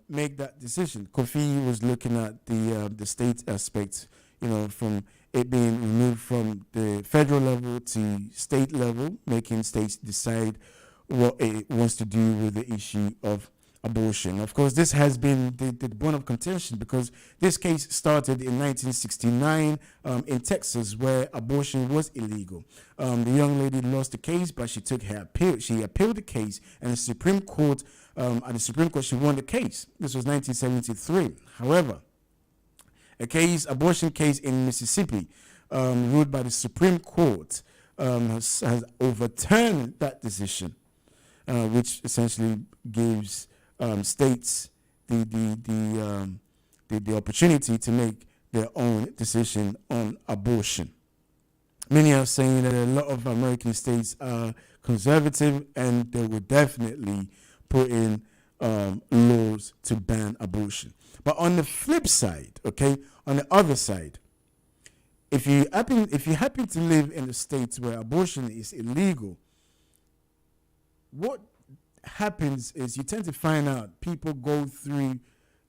make that decision? Kofi was looking at the state aspect, from it being removed from the federal level to state level, making states decide what it wants to do with the issue of abortion. Of course, this has been the bone of contention because this case started in 1969 in Texas, where abortion was illegal. The young lady lost the case, but she took her appeal. She appealed the case, and the Supreme Court, she won the case. This was 1973. However, abortion case in Mississippi, ruled by the Supreme Court, has overturned that decision, which essentially gives states the opportunity to make their own decision on abortion. Many are saying that a lot of American states are conservative and they will definitely put in laws to ban abortion. But on the flip side, on the other side, if you happen to live in the states where abortion is illegal, what happens is you tend to find out people go through,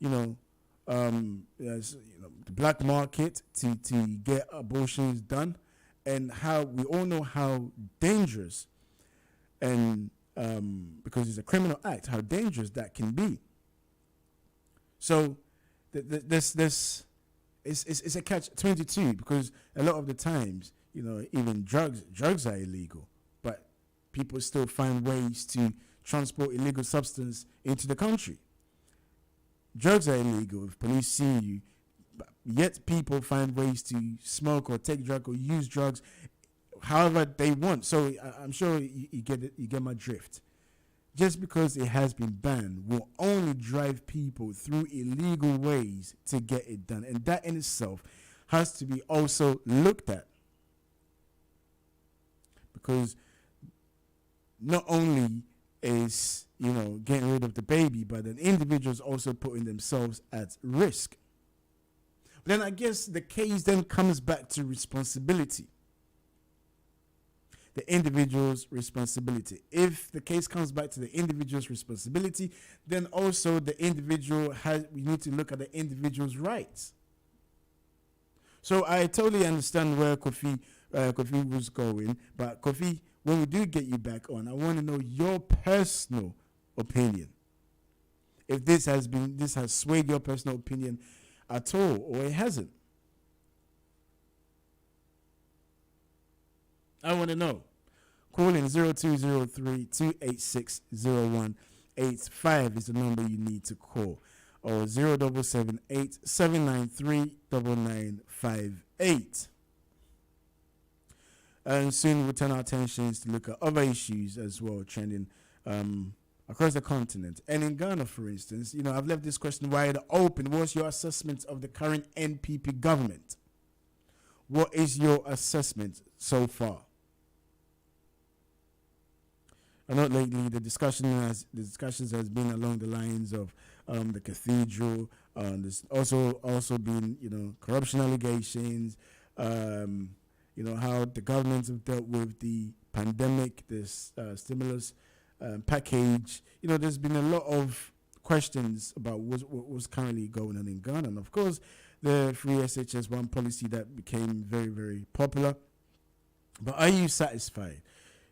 the black market to get abortions done, and how we all know how dangerous, and because it's a criminal act, how dangerous that can be. So this it's a catch-22 because a lot of the times, even drugs are illegal, but people still find ways to transport illegal substance into the country. Drugs are illegal if police see you, yet people find ways to smoke or take drugs or use drugs however they want. So I'm sure you get my drift. Just because it has been banned will only drive people through illegal ways to get it done, and that in itself has to be also looked at, because not only is getting rid of the baby, but then individuals also putting themselves at risk. Then I guess the case then comes back to responsibility. The individual's responsibility. If the case comes back to the individual's responsibility, then also the individual we need to look at the individual's rights. So I totally understand where Kofi was going, but Kofi, when we do get you back on, I want to know your personal opinion. If this has swayed your personal opinion at all, or it hasn't. I want to know. Call in 0203-286-0185 is the number you need to call, or 0778-793-9958. And soon we'll turn our attentions to look at other issues as well, trending across the continent. And in Ghana, for instance, I've left this question wide open. What's your assessment of the current NPP government? What is your assessment so far? I know lately the discussions has been along the lines of the cathedral. There's also been corruption allegations. How the governments have dealt with the pandemic, this stimulus package. There's been a lot of questions about what's currently going on in Ghana. And of course, the free SHS1 policy that became very, very popular. But are you satisfied?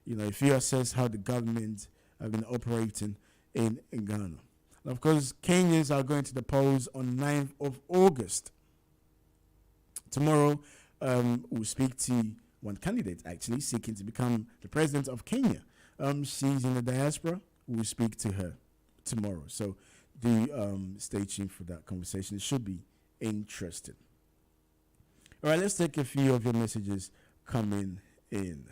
If you assess how the government have been operating in Ghana. Now, of course, Kenyans are going to the polls on 9th of August. Tomorrow, we'll speak to one candidate, actually, seeking to become the president of Kenya. She's in the diaspora. We'll speak to her tomorrow. So do stay tuned for that conversation. It should be interesting. All right, let's take a few of your messages coming in.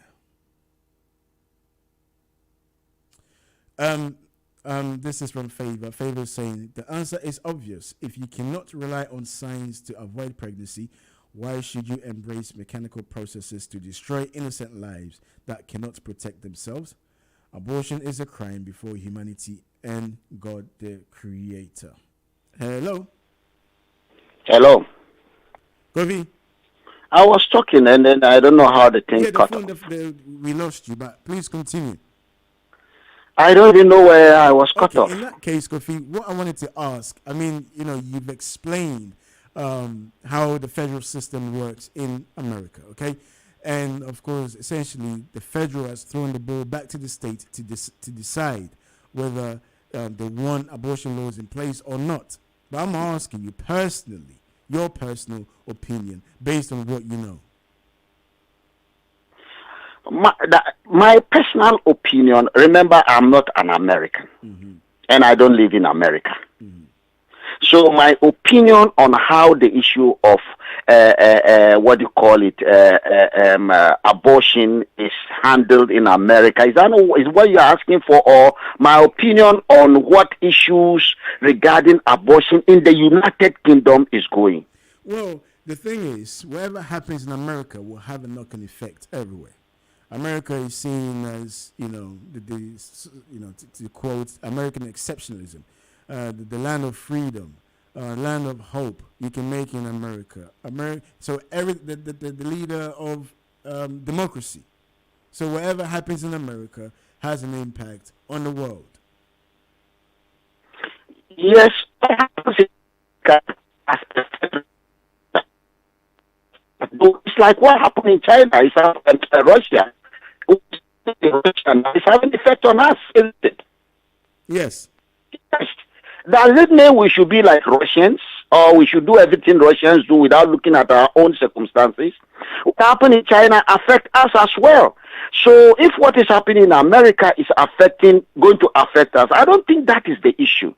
This is from Favor. Favor is saying, the answer is obvious. If you cannot rely on science to avoid pregnancy, why should you embrace mechanical processes to destroy innocent lives that cannot protect themselves? Abortion is a crime before humanity and God the Creator. Hello. Hello. Govi. I was talking and then I don't know how the thing cut off. We lost you, but please continue. I don't even know where I was cut off. In that case, Kofi, what I wanted to ask, you've explained how the federal system works in America, okay? And, of course, essentially, the federal has thrown the ball back to the state to decide whether they want abortion laws in place or not. But I'm asking you personally, your personal opinion, based on what you know. My personal opinion, remember, I'm not an American, and I don't live in America. So my opinion on how the issue of abortion is handled in America is what you're asking for, or my opinion on what issues regarding abortion in the United Kingdom is going. Well, the thing is, whatever happens in America will have a knock-on effect everywhere. America is seen as, to quote, American exceptionalism, the land of freedom, land of hope you can make in America. So the leader of democracy. So whatever happens in America has an impact on the world. Yes, it's like what happened in China. It's Russia. It's having an effect on us, isn't it? Yes. Does it mean we should be like Russians, or we should do everything Russians do without looking at our own circumstances? What happened in China affects us as well. So if what is happening in America is going to affect us, I don't think that is the issue.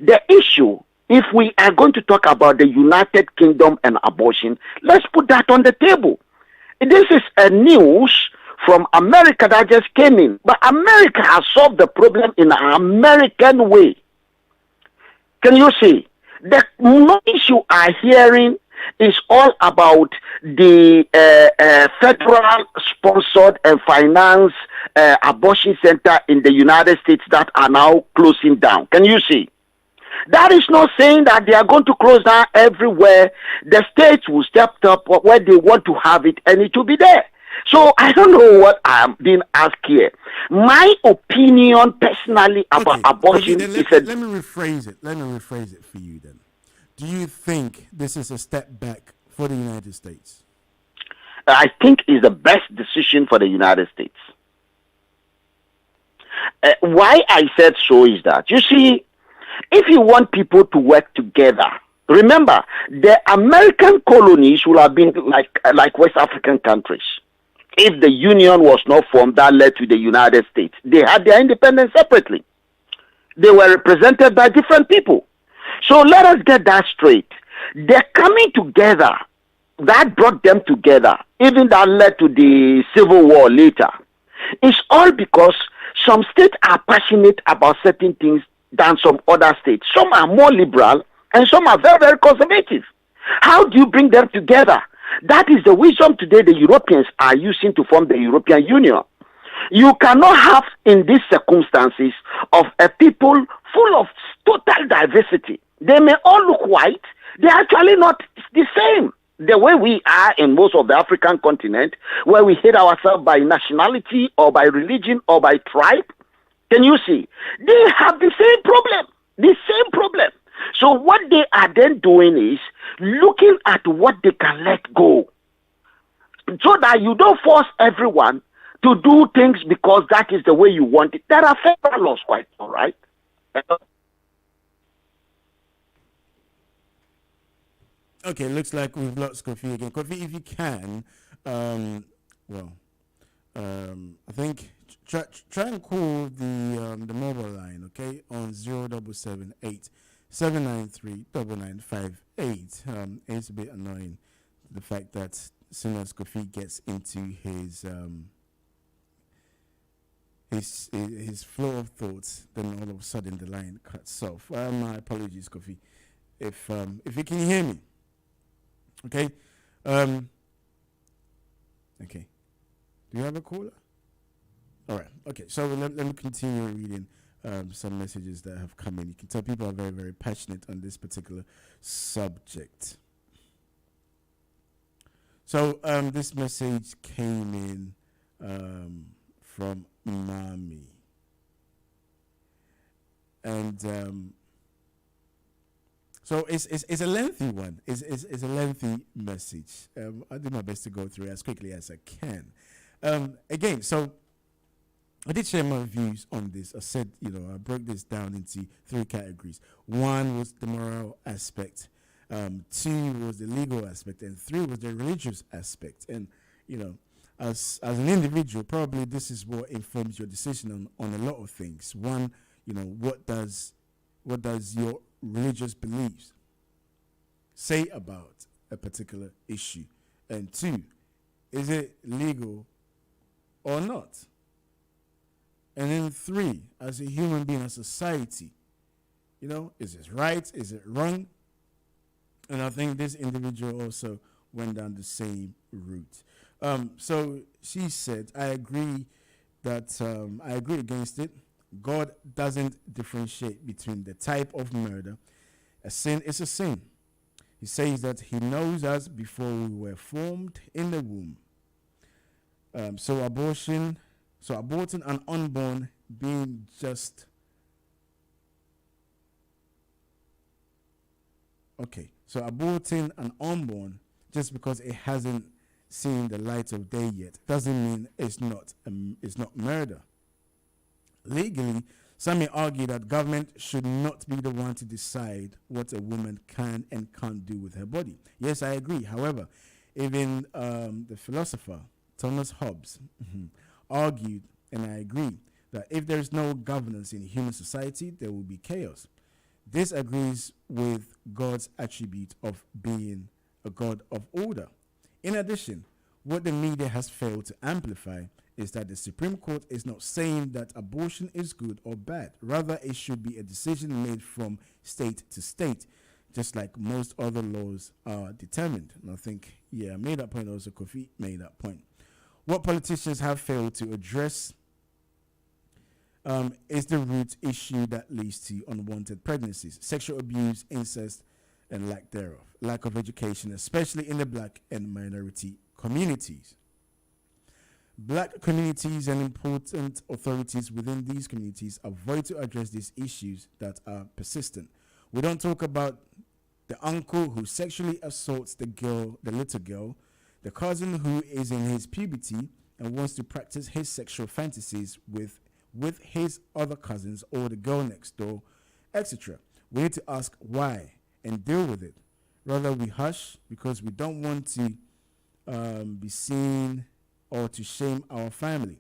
The issue, if we are going to talk about the United Kingdom and abortion, let's put that on the table. This is a news from America that just came in. But America has solved the problem in an American way. Can you see? The noise you are hearing is all about the federal-sponsored and financed abortion center in the United States that are now closing down. Can you see? That is not saying that they are going to close down everywhere. The states will step up where they want to have it, and it will be there. So I don't know what I'm being asked here. My opinion personally about abortion is let me rephrase it. Let me rephrase it for you then. Do you think this is a step back for the United States? I think it's the best decision for the United States. Why I said so is that, you see, if you want people to work together, remember, the American colonies would have been like West African countries. If the Union was not formed, that led to the United States. They had their independence separately. They were represented by different people. So let us get that straight. They're coming together. That brought them together. Even that led to the Civil War later. It's all because some states are passionate about certain things than some other states. Some are more liberal and some are very, very conservative. How do you bring them together? That is the wisdom today the Europeans are using to form the European Union. You cannot have in these circumstances of a people full of total diversity. They may all look white. They're actually not the same. The way we are in most of the African continent, where we hate ourselves by nationality or by religion or by tribe. Can you see? They have the same problem. The same problem. So what they are then doing is looking at what they can let go, so that you don't force everyone to do things because that is the way you want it. There are federal laws, quite all right. Okay, looks like we've lost Kofi again. Kofi, if you can, I think try and call the mobile line, okay, on 0778 793 9958. It's a bit annoying, the fact that as soon as Kofi gets into his flow of thoughts, then all of a sudden the line cuts off. My apologies, Kofi, if you can hear me. Okay. Okay. Do you have a caller? All right. Okay. So let me continue reading some messages that have come in. You can tell people are very, very passionate on this particular subject. So this message came in from Mami. And so it's a lengthy one. It's a lengthy message. I'll do my best to go through it as quickly as I can. Again, so I did share my views on this. I said, I broke this down into 3 categories. 1 was the moral aspect. 2 was the legal aspect. And 3 was the religious aspect. And, as an individual, probably this is what informs your decision on a lot of things. 1, what does your religious beliefs say about a particular issue? And 2, is it legal or not? And then 3, as a human being, as a society, is it right? Is it wrong? And I think this individual also went down the same route. So she said, I agree against it. God doesn't differentiate between the type of murder. A sin is a sin. He says that he knows us before we were formed in the womb. So aborting an unborn being just... Okay, so aborting an unborn just because it hasn't seen the light of day yet doesn't mean it's not murder. Legally, some may argue that government should not be the one to decide what a woman can and can't do with her body. Yes, I agree. However, even the philosopher Thomas Hobbes argued, and I agree, that if there is no governance in human society, there will be chaos. This agrees with God's attribute of being a God of order. In addition, what the media has failed to amplify is that the Supreme Court is not saying that abortion is good or bad. Rather, it should be a decision made from state to state, just like most other laws are determined. And I think, I made that point also. Kofi made that point. What politicians have failed to address is the root issue that leads to unwanted pregnancies, sexual abuse, incest, and lack thereof. Lack of education, especially in the black and minority communities. Black communities and important authorities within these communities avoid to address these issues that are persistent. We don't talk about the uncle who sexually assaults the little girl, the cousin who is in his puberty and wants to practice his sexual fantasies with his other cousins or the girl next door, etc. We need to ask why and deal with it. Rather, we hush because we don't want to be seen or to shame our family.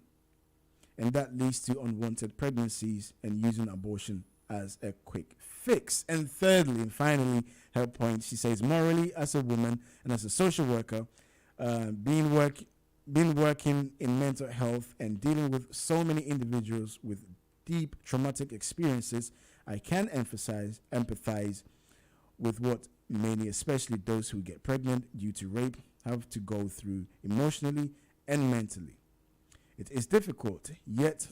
And that leads to unwanted pregnancies and using abortion as a quick fix. And thirdly, and finally, her point, she says, morally, as a woman and as a social worker, been working in mental health and dealing with so many individuals with deep traumatic experiences, I can empathize with what many, especially those who get pregnant due to rape, have to go through emotionally and mentally. It is difficult, yet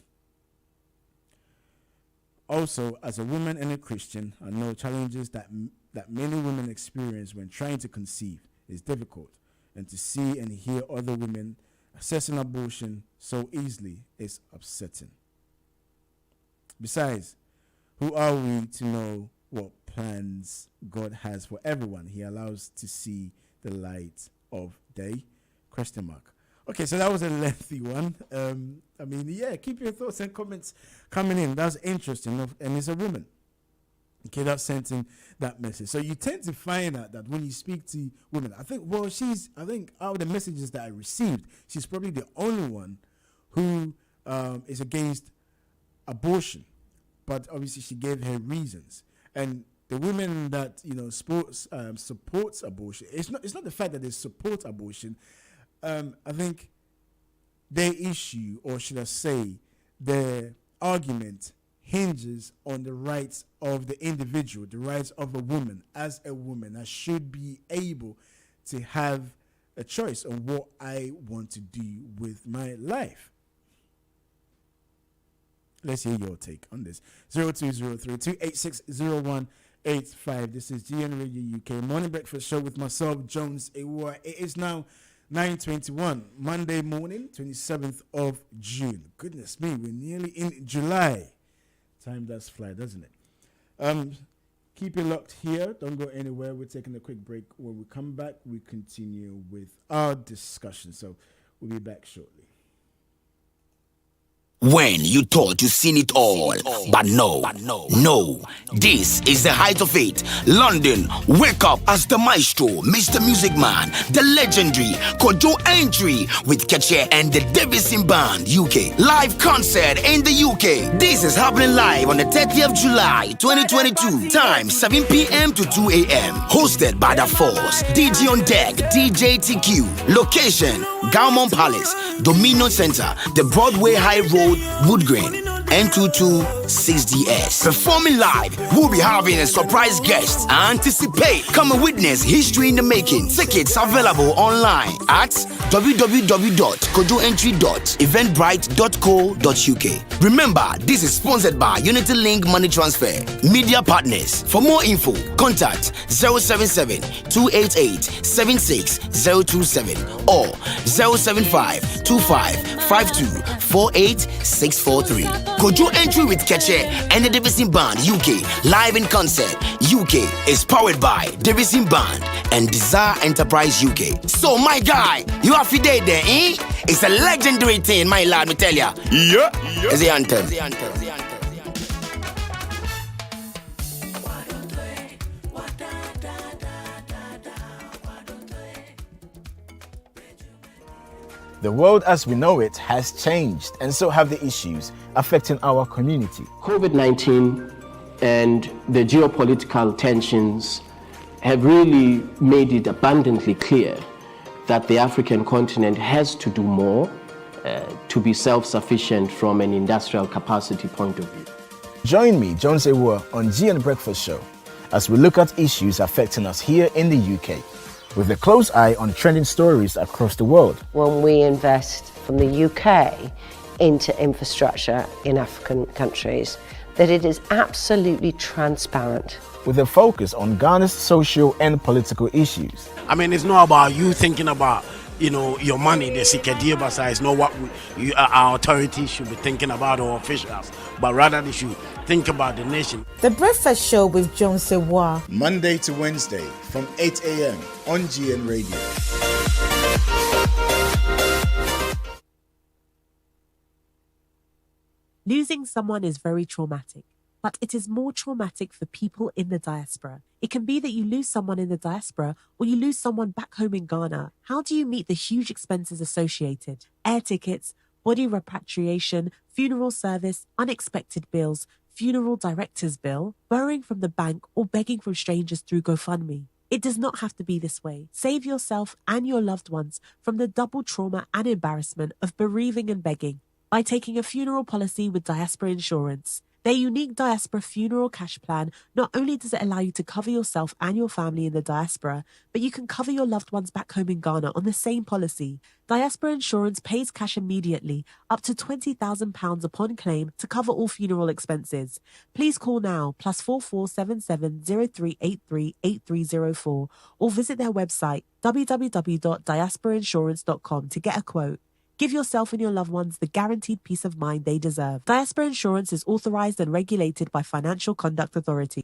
also as a woman and a Christian, I know challenges that many women experience when trying to conceive is difficult, and to see and hear other women assessing abortion so easily is upsetting. Besides, who are we to know what plans God has for everyone He allows to see the light of day? Question mark. Okay, so that was a lengthy one. Keep your thoughts and comments coming in. That's interesting, and it's a woman. Okay, that sent in that message. So you tend to find out that when you speak to women, I think out of the messages that I received, she's probably the only one who is against abortion. But obviously she gave her reasons. And the women that supports abortion, it's not the fact that they support abortion. I think their issue, or should I say, their argument hinges on the rights of the individual, the rights of a woman. As a woman, I should be able to have a choice on what I want to do with my life. Let's hear your take on this. 0203-286-0185. This is GN Radio UK Morning Breakfast Show with myself, Jones Awuah. It is now 9:21, Monday morning, 27th of June. Goodness me, we're nearly in July. Time does fly, doesn't it? Keep it locked here. Don't go anywhere. We're taking a quick break. When we come back, we continue with our discussion. So we'll be back shortly. When you thought you seen it all, but no, this is the height of it. London, wake up as the maestro, Mr. Music Man, the legendary Kojo Entry with Keche and the Davison Band UK. Live concert in the UK. This is happening live on the 30th of July, 2022. Time 7 p.m. to 2 a.m. Hosted by The Force. DJ on deck, DJ TQ. Location, Gaumont Palace, Dominion Center, the Broadway High Road, Wood Green, N226DS. Performing live, we'll be having a surprise guest. Anticipate, come and witness history in the making. Tickets available online at www.kojoentry.eventbrite.co.uk. Remember, this is sponsored by Unity Link Money Transfer Media Partners. For more info, contact 077-288-76027 or 075-2552-48643. Kojo Entry with Keche and the Davison Band UK. Live in concert. UK is powered by Davison Band and Desire Enterprise UK. So my guy, you have to date there, eh? It's a legendary thing, my lad, me tell ya. Yeah. It's the anthem. The world as we know it has changed, and so have the issues affecting our community. COVID-19 and the geopolitical tensions have really made it abundantly clear that the African continent has to do more to be self-sufficient from an industrial capacity point of view. Join me, Jones Awuah, on GN Breakfast Show as we look at issues affecting us here in the UK, with a close eye on trending stories across the world. When we invest from the UK into infrastructure in African countries, that it is absolutely transparent. With a focus on Ghana's social and political issues. I mean, it's not about you thinking about, your money, the Sikedia Basa, is not what our authorities should be thinking about, or officials, but rather they should think about the nation. The Breakfast Show with Jones Awuah. Monday to Wednesday from 8 a.m. on GN Radio. Losing someone is very traumatic, but it is more traumatic for people in the diaspora. It can be that you lose someone in the diaspora or you lose someone back home in Ghana. How do you meet the huge expenses associated? Air tickets, body repatriation, funeral service, unexpected bills, funeral director's bill, borrowing from the bank, or begging from strangers through GoFundMe. It does not have to be this way. Save yourself and your loved ones from the double trauma and embarrassment of bereaving and begging by taking a funeral policy with Diaspora Insurance. Their unique Diaspora Funeral Cash Plan not only does it allow you to cover yourself and your family in the diaspora, but you can cover your loved ones back home in Ghana on the same policy. Diaspora Insurance pays cash immediately, up to £20,000 upon claim, to cover all funeral expenses. Please call now, +44 77 0383 8304, or visit their website, www.diasporainsurance.com, to get a quote. Give yourself and your loved ones the guaranteed peace of mind they deserve. Diaspora Insurance is authorized and regulated by Financial Conduct Authority.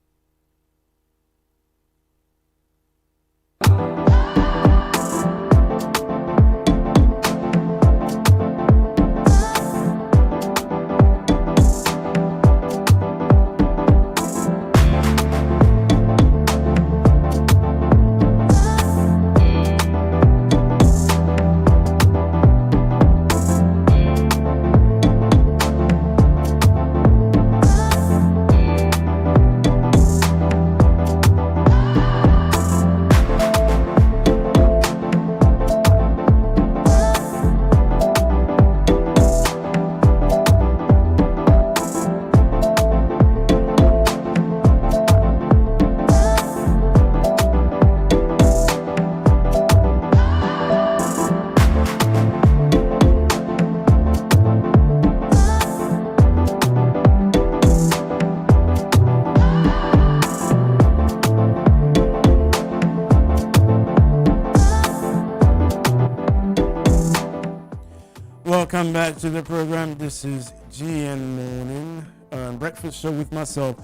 back to the program. This is GN Morning Breakfast Show with myself,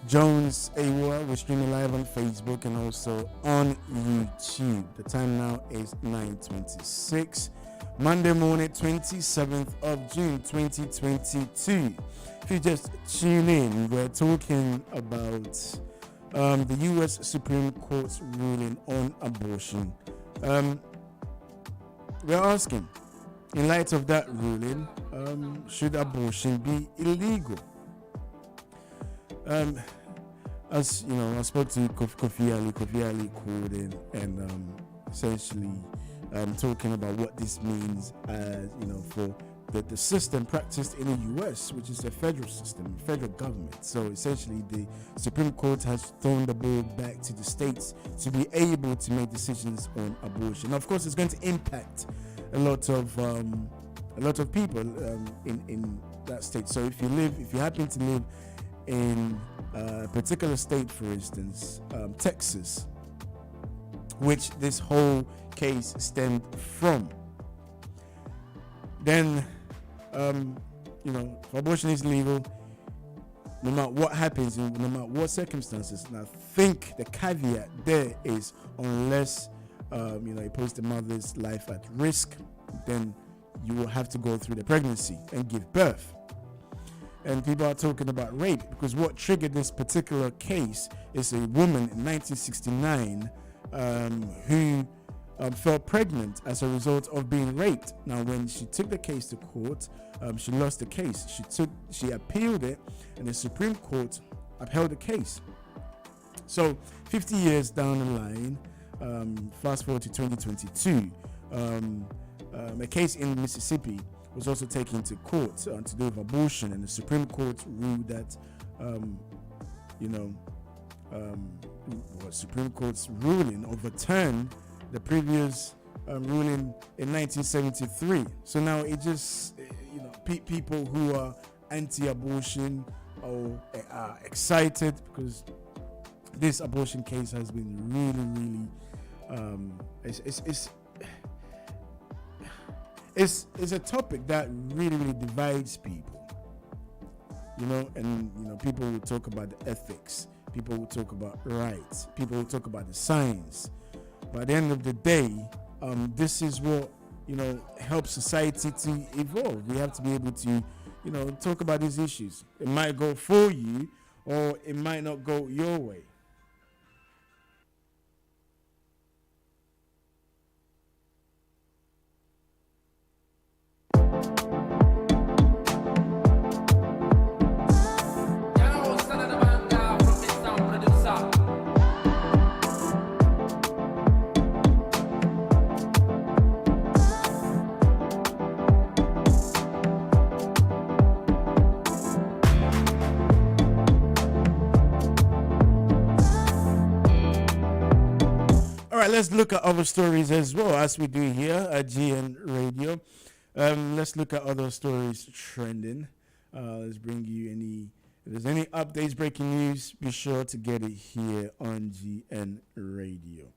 Jones Awuah. We're streaming live on Facebook and also on YouTube. The time now is 9:26, Monday morning, 27th of June, 2022. If you just tune in, we're talking about the U.S. Supreme Court's ruling on abortion. We're asking, in light of that ruling, should abortion be illegal? As you know, I spoke to Kofi Ali called in and essentially talking about what this means as, you know, for the system practiced in the US, which is a federal system, federal government. So essentially the Supreme Court has thrown the ball back to the states to be able to make decisions on abortion. Now, of course, it's going to impact a lot of people in that state. So if you happen to live in a particular state, for instance, Texas, which this whole case stemmed from, then you know, if abortion is legal, no matter what happens, no matter what circumstances. And I think the caveat there is unless you know, it puts the mother's life at risk, then you will have to go through the pregnancy and give birth. And people are talking about rape because what triggered this particular case is a woman in 1969 who fell pregnant as a result of being raped. Now, when she took the case to court, she lost the case. She appealed it, and the Supreme Court upheld the case. So 50 years down the line, fast forward to 2022, a case in Mississippi was also taken to court to do with abortion, and the Supreme Court ruled that Supreme Court's ruling overturned the previous ruling in 1973. So now it just, you know, people who are anti-abortion or are excited because this abortion case has been really it's a topic that really divides people, you know. And you know, people will talk about the ethics, people will talk about rights, people will talk about the science. But at the end of the day, this is what, you know, helps society to evolve. We have to be able to, you know, talk about these issues. It might go for you or it might not go your way. Let's look at other stories as well, as we do here at GN Radio. Let's look at other stories trending. Let's bring you if there's any updates, breaking news, be sure to get it here on GN Radio.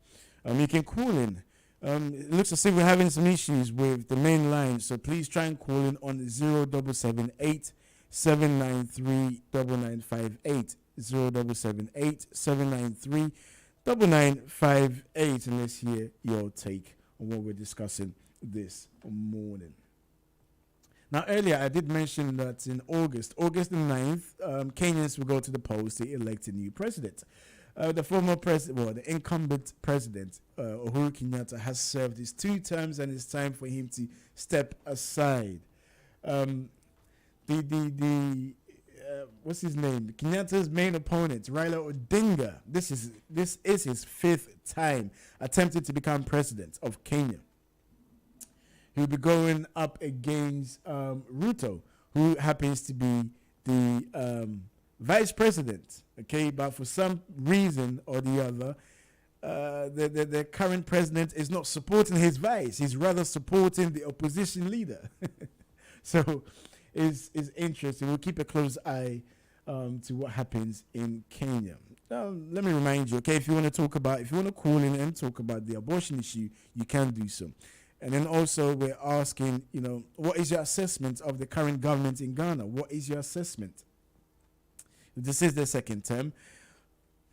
You can call in. It looks as if we're having some issues with the main line, so please try and call in on 0778 793 9958. 0778 793 9958, and let's hear your take on what we're discussing this morning. Now, earlier I did mention that in August the 9th, Kenyans will go to the polls to elect a new president. The former president, the incumbent president, Uhuru Kenyatta, has served his 2 terms, and it's time for him to step aside. What's his name? Kenyatta's main opponent, Raila Odinga. This is his 5th time attempting to become president of Kenya. He'll be going up against Ruto, who happens to be the vice president. Okay, but for some reason or the other, the current president is not supporting his vice. He's rather supporting the opposition leader. So is interesting. We'll keep a close eye to what happens in Kenya. Let me remind you, okay, if you want to call in and talk about the abortion issue, you can do so. And then also we're asking, what is your assessment of the current government in Ghana? What is your assessment? This is the second term.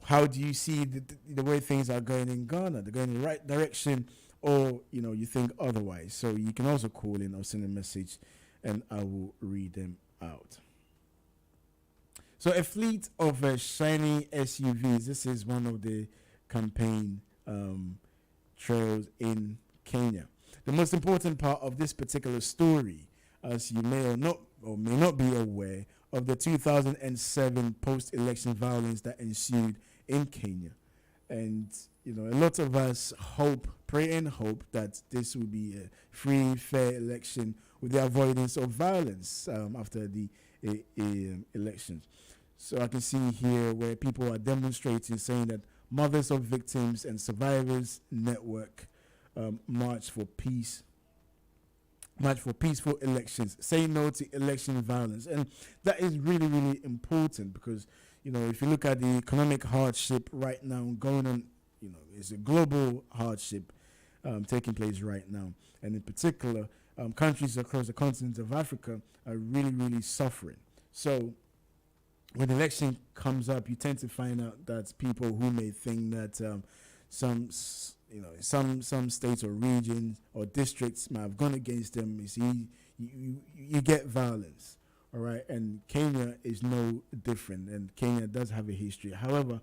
How do you see the way things are going in Ghana? They're going in the right direction, or you think otherwise? So you can also call in or send a message, and I will read them out. So a fleet of shiny SUVs. This is one of the campaign trails in Kenya. The most important part of this particular story, as you may not be aware, of the 2007 post-election violence that ensued in Kenya. And, a lot of us pray and hope that this will be a free, fair election with the avoidance of violence after the elections. So I can see here where people are demonstrating, saying that Mothers of Victims and Survivors Network march for peace. March for peaceful elections. Say no to election violence. And that is really, really important because, if you look at the economic hardship right now going on, it's a global hardship taking place right now. And in particular, countries across the continent of Africa are really, really suffering. So when election comes up, you tend to find out that people who may think that some states or regions or districts might have gone against them. You get violence, all right? And Kenya is no different, and Kenya does have a history. However,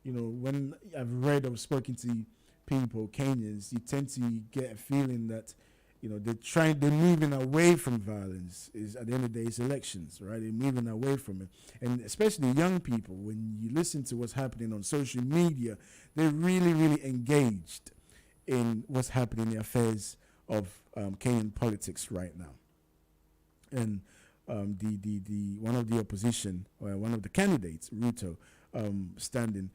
when I've read or spoken to people, Kenyans, you tend to get a feeling that, they're moving away from violence. Is at the end of the day, it's elections, right? They're moving away from it. And especially young people, when you listen to what's happening on social media, they're really, really engaged in what's happening in the affairs of Kenyan politics right now. And the one of the opposition, or one of the candidates, Ruto, standing,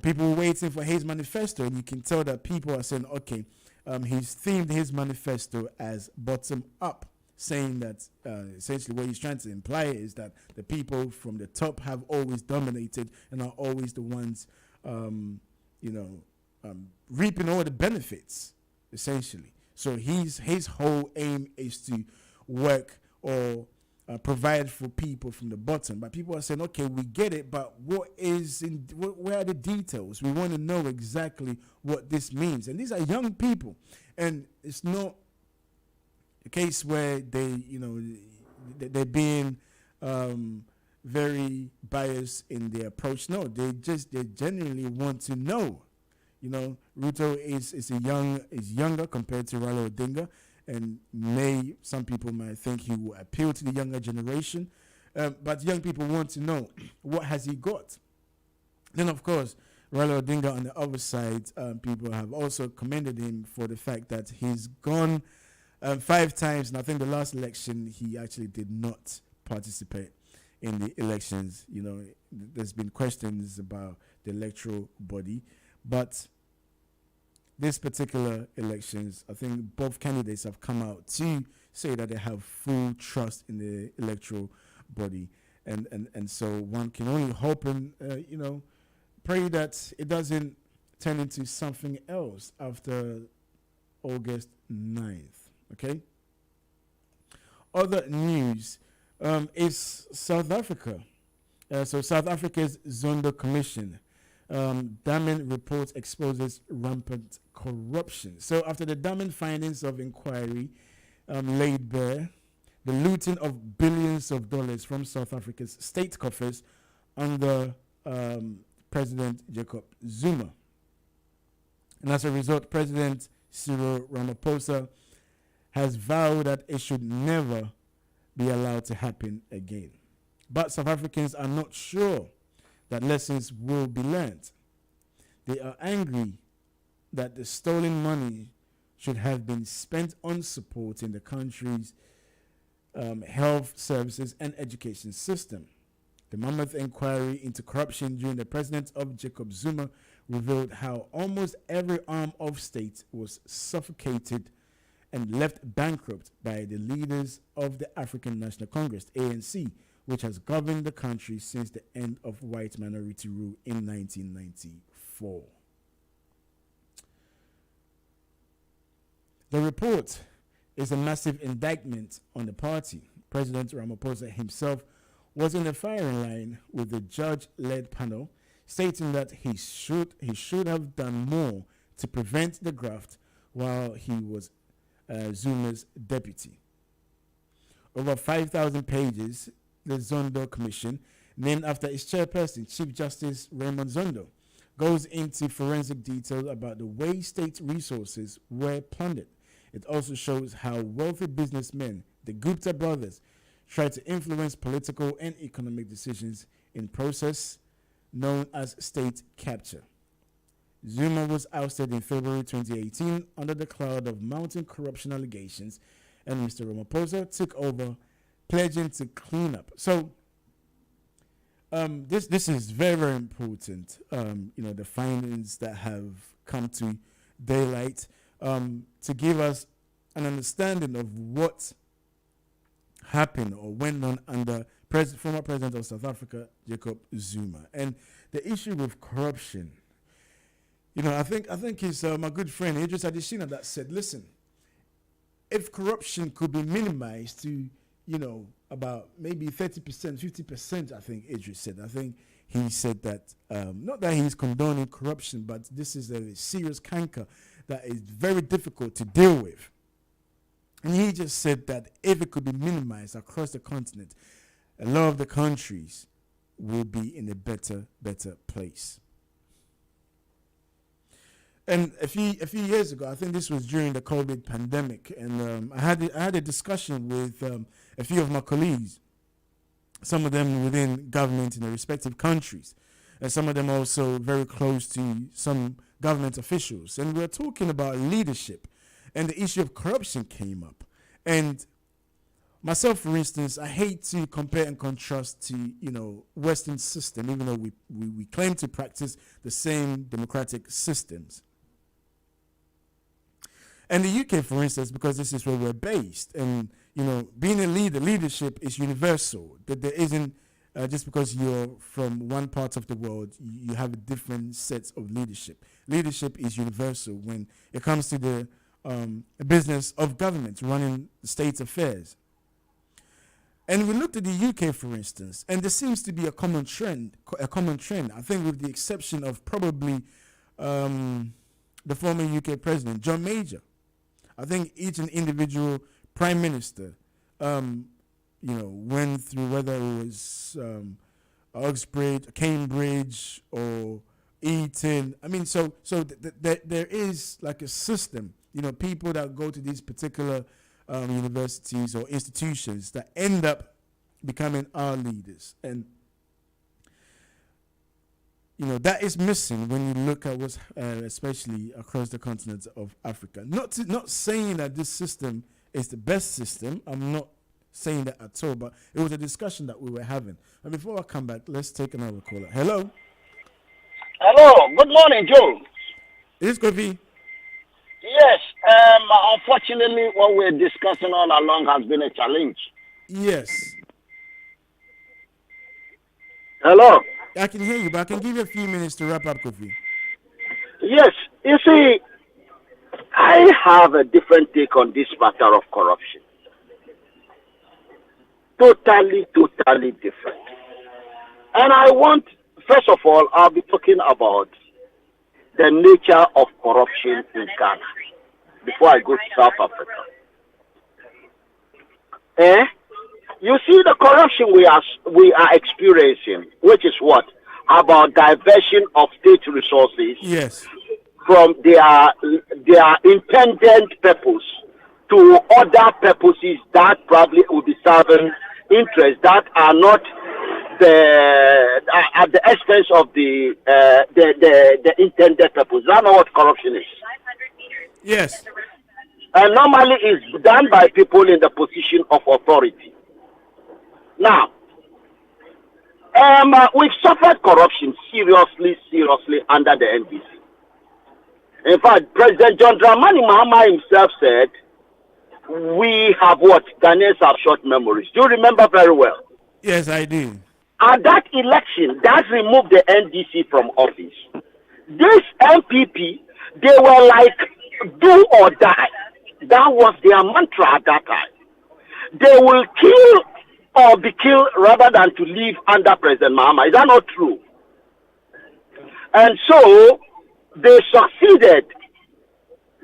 people were waiting for his manifesto, and you can tell that people are saying, okay, he's themed his manifesto as bottom up, saying that essentially what he's trying to imply is that the people from the top have always dominated and are always the ones, reaping all the benefits, essentially. So his whole aim is to work or provide for people from the bottom. But people are saying, okay, we get it, but where are the details? We want to know exactly what this means. And these are young people, and it's not a case where they're being very biased in their approach. No, they genuinely want to know. Ruto is younger compared to Raila Odinga, and some people might think he will appeal to the younger generation, but young people want to know, what has he got? Then, of course, Raila Odinga on the other side, people have also commended him for the fact that he's gone 5 times, and I think the last election he actually did not participate in the elections. There's been questions about the electoral body, but this particular elections, I think both candidates have come out to say that they have full trust in the electoral body, and so one can only hope and pray that it doesn't turn into something else after August 9th. Okay. Other news is South Africa. So South Africa's Zondo Commission. Damen report exposes rampant corruption. So after the Damen findings of inquiry laid bare the looting of billions of dollars from South Africa's state coffers under President Jacob Zuma. And as a result, President Cyril Ramaphosa has vowed that it should never be allowed to happen again. But South Africans are not sure that lessons will be learned. They are angry that the stolen money should have been spent on supporting the country's health services and education system. The mammoth inquiry into corruption during the presidency of Jacob Zuma revealed how almost every arm of state was suffocated and left bankrupt by the leaders of the African National Congress, ANC, which has governed the country since the end of white minority rule in 1994. The report is a massive indictment on the party. President Ramaphosa himself was in the firing line with the judge-led panel, stating that he should have done more to prevent the graft while he was Zuma's deputy. Over 5,000 pages, the Zondo Commission, named after its chairperson, Chief Justice Raymond Zondo, goes into forensic detail about the way state resources were plundered. It also shows how wealthy businessmen, the Gupta brothers, tried to influence political and economic decisions in process known as state capture. Zuma was ousted in February 2018 under the cloud of mounting corruption allegations, and Mr. Ramaphosa took over, pledging to clean up. So, this is very, very important. The findings that have come to daylight to give us an understanding of what happened or went on under former president of South Africa, Jacob Zuma. And the issue with corruption, I think it's my good friend Idris Adesina that said, listen, if corruption could be minimized to, about maybe 30%, 50%, I think Idris said. I think he said that, not that he's condoning corruption, but this is a serious canker that is very difficult to deal with. And he just said that if it could be minimized across the continent, a lot of the countries will be in a better place. And a few years ago, I think this was during the COVID pandemic, and I had a discussion with a few of my colleagues, some of them within government in their respective countries, and some of them also very close to some government officials. And we were talking about leadership, and the issue of corruption came up. And myself, for instance, I hate to compare and contrast to, Western system, even though we claim to practice the same democratic systems. And the UK, for instance, because this is where we're based, and, being a leadership is universal. That there isn't, just because you're from one part of the world, you have different sets of leadership. Leadership is universal when it comes to the business of government, running state affairs. And we looked at the UK, for instance, and there seems to be a common trend. I think with the exception of probably the former UK president, John Major. I think each and individual prime minister, went through whether it was Oxbridge, Cambridge, or Eton. I mean, so there is like a system. People that go to these particular universities or institutions that end up becoming our leaders. And, that is missing when you look at what's, especially across the continent of Africa. Not saying that this system is the best system. I'm not saying that at all, but it was a discussion that we were having. And before I come back, let's take another caller. Hello? Hello. Good morning, Joe. Is this Kofi? Yes. Unfortunately, what we're discussing all along has been a challenge. Yes. Hello. I can hear you, but I can give you a few minutes to wrap up, Kofi. Yes. You see, I have a different take on this matter of corruption. Totally different. And I want, first of all, I'll be talking about the nature of corruption in Ghana before I go to South Africa. You see the corruption we are experiencing, which is what? About diversion of state resources from their intended purpose to other purposes that probably will be serving interests that are not at the expense of the intended purpose. That's not what corruption is. Yes. And normally it's done by people in the position of authority. Now, we've suffered corruption seriously under the NDC. In fact, President John Dramani Mahama himself said, we have what? Ghanaians have short memories. Do you remember very well? Yes, I do. At that election, that removed the NDC from office. This MPP, they were like, do or die. That was their mantra at that time. They will kill or be killed rather than to live under President Mahama. Is that not true? And so they succeeded,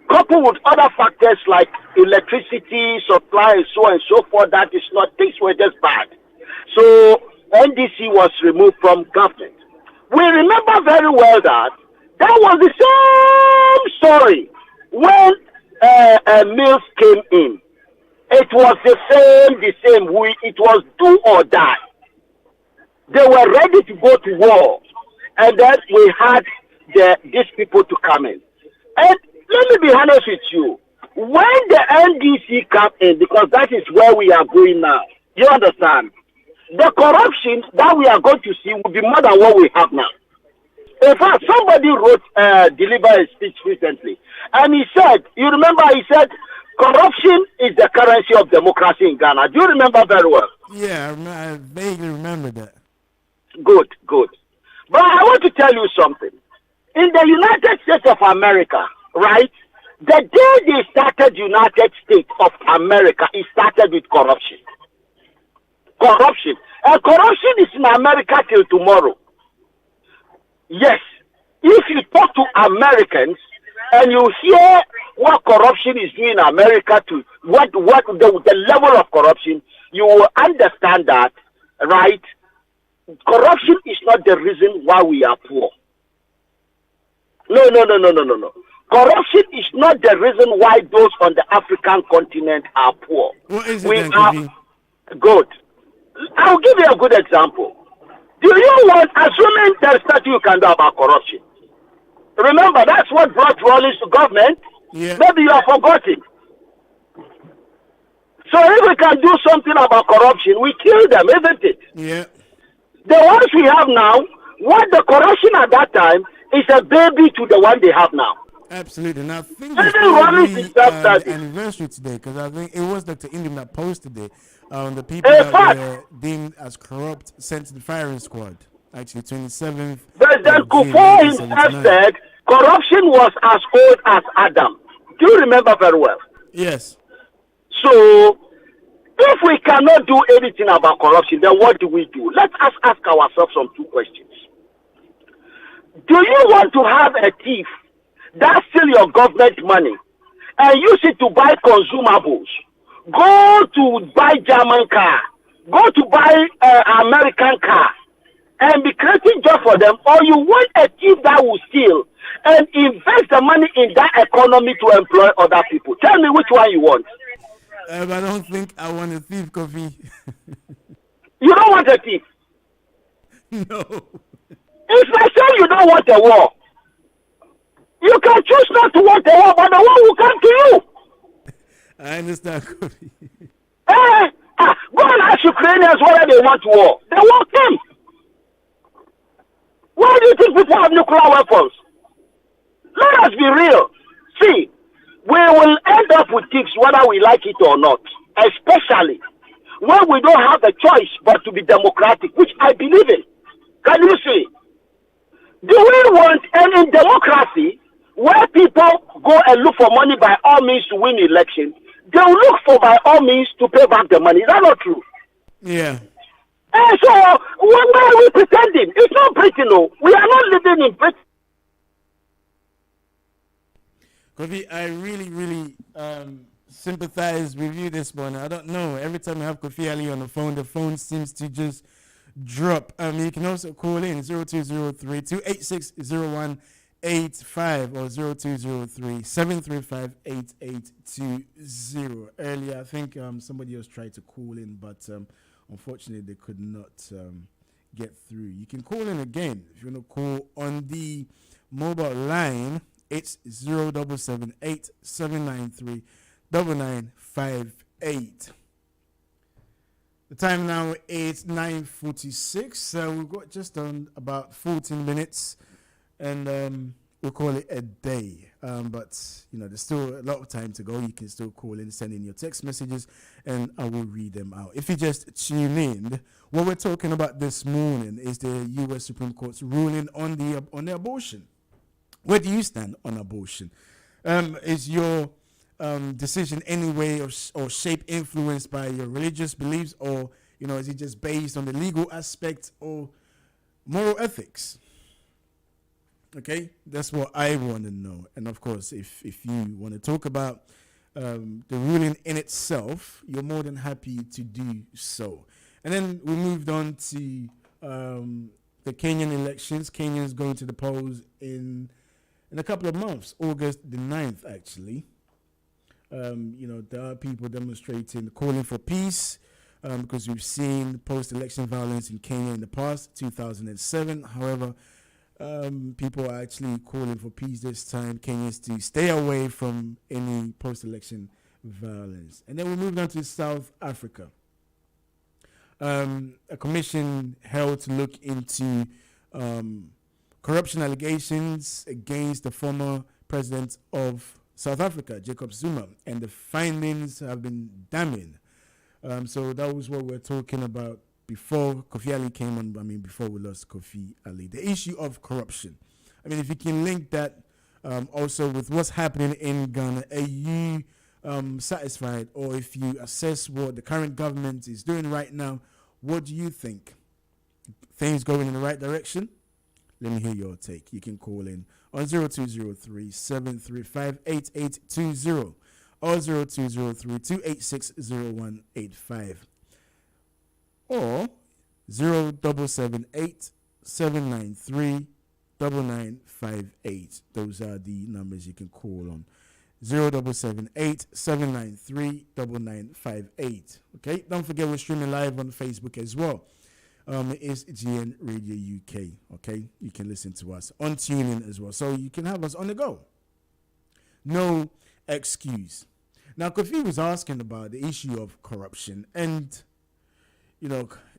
coupled with other factors like electricity supply and so on and so forth. That is not, things were just bad. So NDC was removed from government. We remember very well that was the same story when Mills came in. It was the same. It was do or die. They were ready to go to war. And then we had these people to come in. And let me be honest with you. When the NDC come in, because that is where we are going now, you understand? The corruption that we are going to see will be more than what we have now. In fact, somebody delivered a speech recently, and he said, you remember, he said, corruption is the currency of democracy in Ghana. Do you remember very well? Yeah, I vaguely remember that. Good. But I want to tell you something. In the United States of America, right, the day they started United States of America, it started with corruption. And corruption is in America till tomorrow. Yes. If you talk to Americans and you hear what corruption is doing in America, to what the level of corruption, you will understand that, right? Corruption is not the reason why we are poor. No. Corruption is not the reason why those on the African continent are poor. What is it then, good. I'll give you a good example. Do you want, assuming there's nothing you can do about corruption? Remember, that's what brought Rawlings to government. Yeah. Maybe you have forgotten. So if we can do something about corruption, we kill them, isn't it? Yeah. The ones we have now, what the corruption at that time is a baby to the one they have now. Absolutely. And I think it's the anniversary today, because I think it was Dr. Indim that posted it. The people that were deemed as corrupt sent to the firing squad. Actually, 27th. President Kufuor himself said corruption was as old as Adam. Do you remember very well? Yes. So, if we cannot do anything about corruption, then what do we do? Let us ask ourselves some two questions. Do you want to have a thief that steal your government money and use it to buy consumables? Go to buy German car, go to buy American car, and be creating job for them, or you want a thief that will steal and invest the money in that economy to employ other people? Tell me which one you want. I don't think I want a thief, Kofi. You don't want a thief? No. It's like saying you don't want a war. You can choose not to want a war, but the war will come to you. I understand, Kofi. Go and ask Ukrainians whether they want war. They want them. Why do you think people have nuclear weapons? Let us be real. See, we will end up with thieves whether we like it or not, especially when we don't have a choice but to be democratic, which I believe in. Can you see? Do we want any democracy where people go and look for money by all means to win election? They will look for by all means to pay back the money. Is that not true? Yeah. And so, why are we pretending? It's not Britain, no. We are not living in Britain. Kofi, I really sympathize with you this morning. I don't know. Every time I have Kofi Ali on the phone seems to just drop. You can also call in 0203-286-0185 or 0203-735-8820. Earlier, I think somebody else tried to call in, but unfortunately they could not get through. You can call in again if you want to call on the mobile line. It's 0788-793-9958. The time now is 9:46. We've got just on about 14 minutes, and we'll call it a day. But there's still a lot of time to go. You can still call in, send in your text messages, and I will read them out. If you just tune in, what we're talking about this morning is the U.S. Supreme Court's ruling on the abortion. Where do you stand on abortion? Is your decision anyway or shape influenced by your religious beliefs, or is it just based on the legal aspect or moral ethics? Okay, that's what I want to know. And of course, if you want to talk about the ruling in itself, you're more than happy to do so. And then we moved on to the Kenyan elections. Kenyans going to the polls in a couple of months, August the 9th, actually. There are people demonstrating, calling for peace, because we've seen post-election violence in Kenya in the past, 2007. However, people are actually calling for peace this time, Kenyans to stay away from any post-election violence. And then we moved on to South Africa. A commission held to look into corruption allegations against the former president of South Africa, Jacob Zuma, and the findings have been damning. So that was what we're talking about before Kofi Ali came on. Before we lost Kofi Ali, the issue of corruption. If you can link that also with what's happening in Ghana, are you satisfied, or if you assess what the current government is doing right now, what do you think? Things going in the right direction? Let me hear your take. You can call in on 0203 735 8820 or 0203 286 0185 or 0778 793 9958. Those are the numbers you can call on. 0778 793 9958. Okay, don't forget we're streaming live on Facebook as well. It's GN Radio UK. Okay, you can listen to us on TuneIn as well, so you can have us on the go. No excuse. Now, Kofi was asking about the issue of corruption, and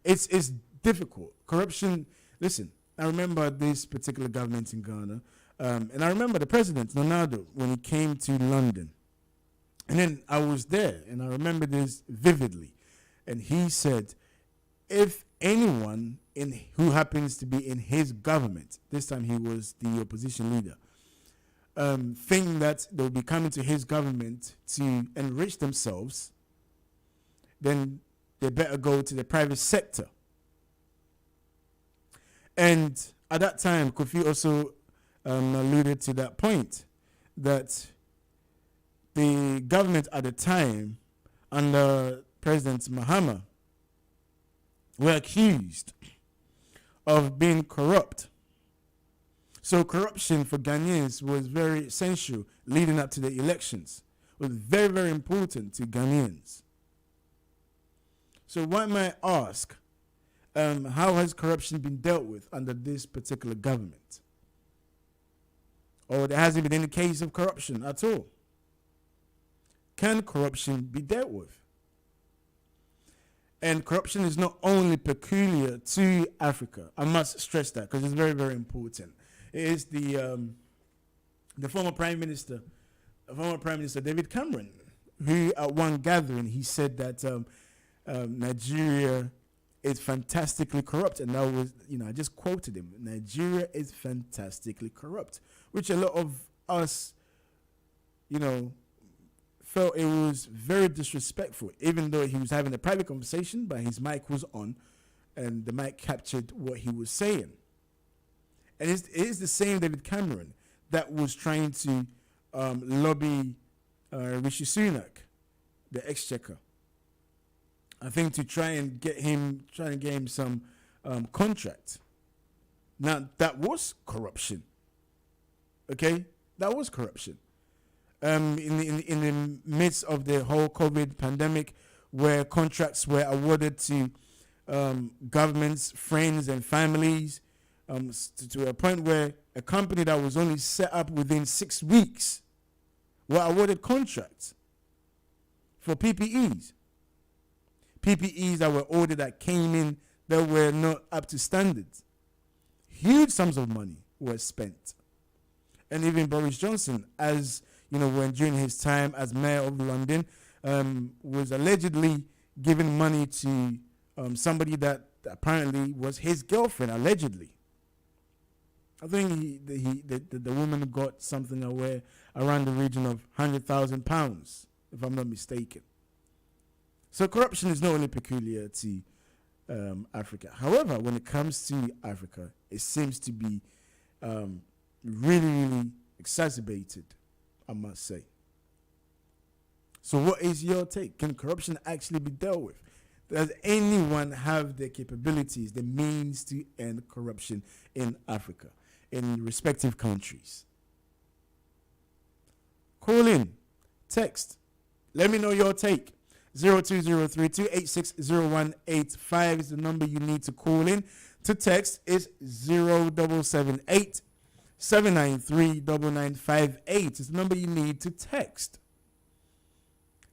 it's difficult. Corruption. Listen, I remember this particular government in Ghana, and I remember the president Ronaldo when he came to London, and then I was there, and I remember this vividly, and he said, if anyone who happens to be in his government, this time he was the opposition leader, think that they'll be coming to his government to enrich themselves, then they better go to the private sector. And at that time, Kofi also alluded to that point, that the government at the time, under President Mahama, were accused of being corrupt. So corruption for Ghanaians was very essential leading up to the elections. It was very, very important to Ghanaians. So one might ask, how has corruption been dealt with under this particular government? Or there hasn't been any case of corruption at all. Can corruption be dealt with? And corruption is not only peculiar to Africa. I must stress that because it's very, very important. It is the former Prime Minister David Cameron, who at one gathering he said that Nigeria is fantastically corrupt, and that was, I just quoted him. Nigeria is fantastically corrupt, which a lot of us, felt it was very disrespectful, even though he was having a private conversation, but his mic was on, and the mic captured what he was saying. And it is the same David Cameron that was trying to lobby Rishi Sunak, the Exchequer, I think, to try and get him some contract. Now that was corruption. Okay, that was corruption. In the midst of the whole COVID pandemic, where contracts were awarded to governments, friends, and families, to a point where a company that was only set up within 6 weeks were awarded contracts for PPEs that were ordered that came in that were not up to standards. Huge sums of money were spent. And even Boris Johnson, as when during his time as mayor of London, was allegedly giving money to somebody that apparently was his girlfriend, allegedly. I think the woman got something around the region of £100,000, if I'm not mistaken. So corruption is not only peculiar to Africa. However, when it comes to Africa, it seems to be really, really exacerbated, I must say. So what is your take? Can corruption actually be dealt with? Does anyone have the capabilities, the means to end corruption in Africa, in respective countries? Call in, text, let me know your take. 0203-286-0185 is the number you need to call in. To text is 0778-793-9958 is the number you need to text.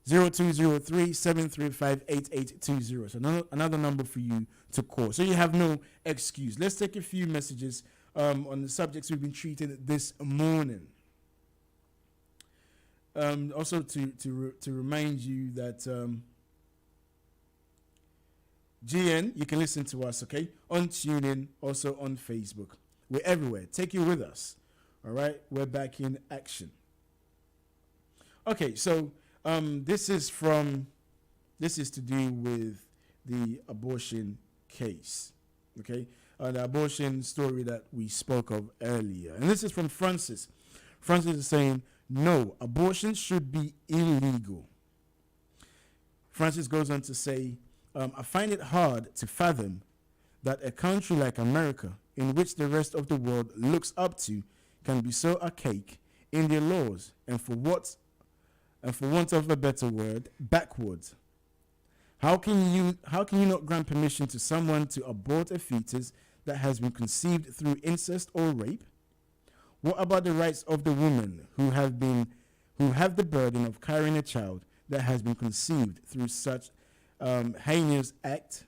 0203-735-8820. So another number for you to call. So you have no excuse. Let's take a few messages on the subjects we've been treating this morning. Also to remind you that GN, you can listen to us, okay, on TuneIn, also on Facebook. We're everywhere. Take you with us. All right, we're back in action. Okay, so this is to do with the abortion case, okay, the abortion story that we spoke of earlier, and this is from Francis. Francis is saying, no, abortion should be illegal. Francis goes on to say, I find it hard to fathom that a country like America, in which the rest of the world looks up to, can be so archaic in their laws and for want of a better word, backwards. How can you not grant permission to someone to abort a fetus that has been conceived through incest or rape? What about the rights of the women who have the burden of carrying a child that has been conceived through such heinous act?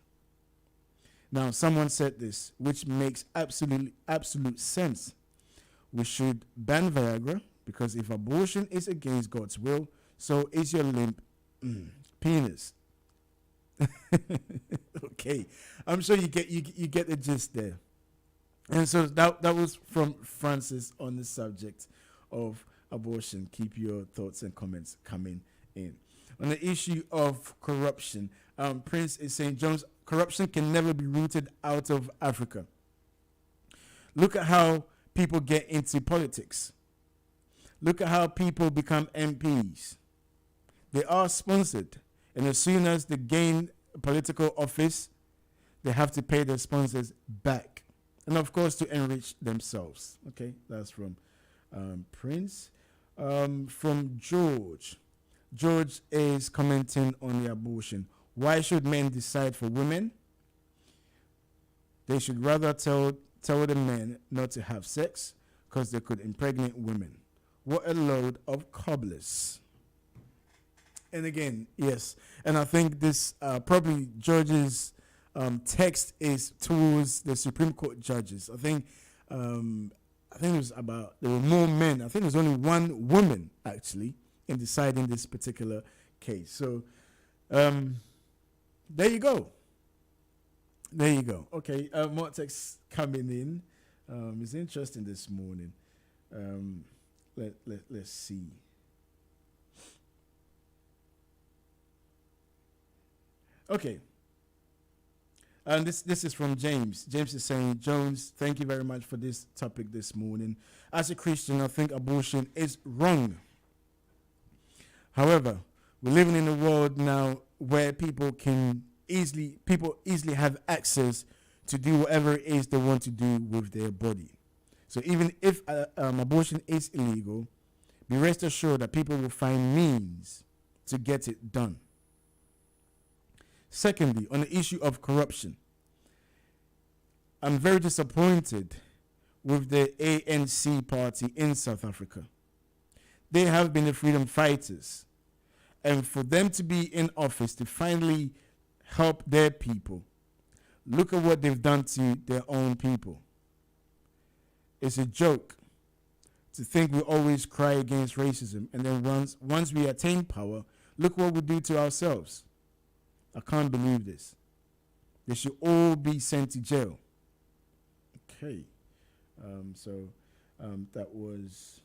Now, someone said this, which makes absolute sense. We should ban Viagra, because if abortion is against God's will, so is your limp penis. Okay, I'm sure you get the gist there. And so that was from Francis on the subject of abortion. Keep your thoughts and comments coming in. On the issue of corruption, Prince is saying, Jones, corruption can never be rooted out of Africa. Look at how people get into politics. Look at how people become MPs. They are sponsored, and as soon as they gain political office, they have to pay their sponsors back. And of course, to enrich themselves. Okay, that's from Prince. From George. George is commenting on the abortion. Why should men decide for women? They should rather tell the men not to have sex because they could impregnate women. What a load of cobblers. And again, yes. And I think this probably George's text is towards the Supreme Court judges. I think it was there were more men. I think there was only one woman actually in deciding this particular case. So there you go. There you go. Okay, more texts coming in. It's interesting this morning. Let's see. Okay. And this is from James. James is saying, Jones, thank you very much for this topic this morning. As a Christian, I think abortion is wrong. However, we're living in a world now where people easily have access to do whatever it is they want to do with their body. So even if abortion is illegal, be rest assured that people will find means to get it done. Secondly, on the issue of corruption, I'm very disappointed with the ANC party in South Africa. They have been the freedom fighters. And for them to be in office to finally help their people, look at what they've done to their own people. It's a joke to think we always cry against racism, and then once we attain power, look what we do to ourselves. I can't believe this. They should all be sent to jail. Okay. That was,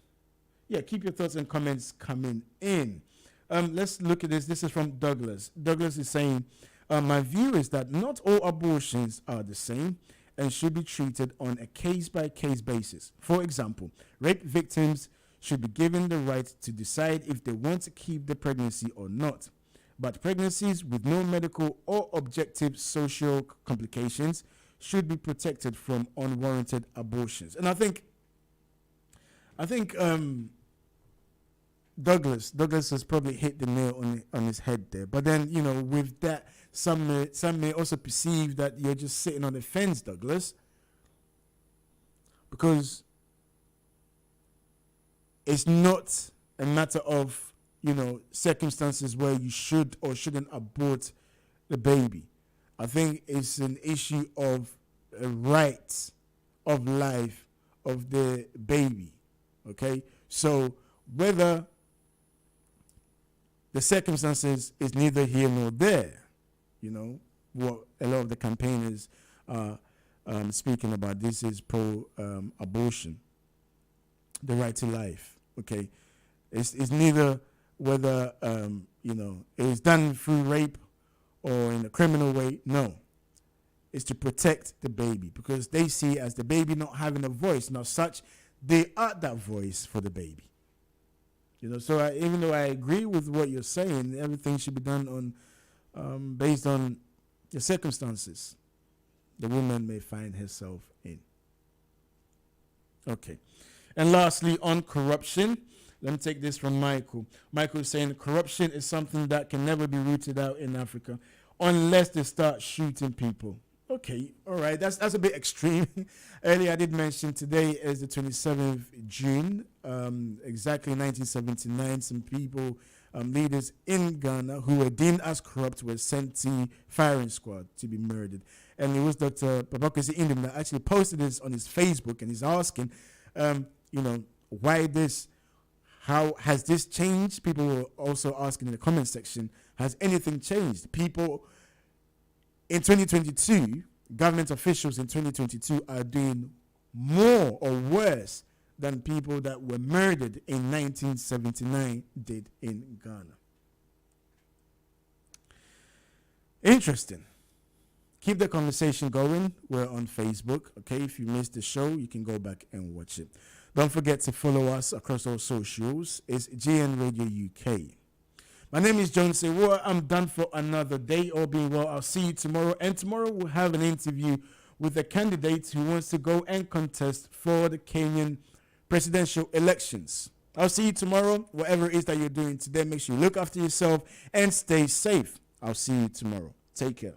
keep your thoughts and comments coming in. Let's look at this. This is from Douglas. Douglas is saying, my view is that not all abortions are the same and should be treated on a case-by-case basis. For example, rape victims should be given the right to decide if they want to keep the pregnancy or not. But pregnancies with no medical or objective social complications should be protected from unwarranted abortions. And I think Douglas has probably hit the nail on his head there. But then, with that, some may also perceive that you're just sitting on the fence, Douglas, because it's not a matter of, circumstances where you should or shouldn't abort the baby. I think it's an issue of a right of life of the baby. Okay? So whether the circumstances is neither here nor there, what a lot of the campaigners are speaking about. This is pro-abortion, the right to life. Okay, it's neither whether it's done through rape or in a criminal way. No, it's to protect the baby because they see as the baby not having a voice. Now, such they are that voice for the baby. So even though I agree with what you're saying, everything should be done on based on the circumstances the woman may find herself in. Okay. And lastly, on corruption, let me take this from Michael. Michael is saying corruption is something that can never be rooted out in Africa unless they start shooting people. Okay, all right, that's a bit extreme. Earlier I did mention today is the 27th June, exactly 1979. Some people, leaders in Ghana who were deemed as corrupt were sent to firing squad to be murdered. And it was Dr. Babakasi Indim that actually posted this on his Facebook, and he's asking, why this? How has this changed? People were also asking in the comment section, has anything changed? People in 2022, government officials in 2022 are doing more or worse than people that were murdered in 1979 did in Ghana. Interesting. Keep the conversation going. We're on Facebook. Okay, if you missed the show, you can go back and watch it. Don't forget to follow us across all socials. It's GN Radio UK. My name is Jones Awuah. I'm done for another day. All being well, I'll see you tomorrow. And tomorrow we'll have an interview with a candidate who wants to go and contest for the Kenyan presidential elections. I'll see you tomorrow. Whatever it is that you're doing today, make sure you look after yourself and stay safe. I'll see you tomorrow. Take care.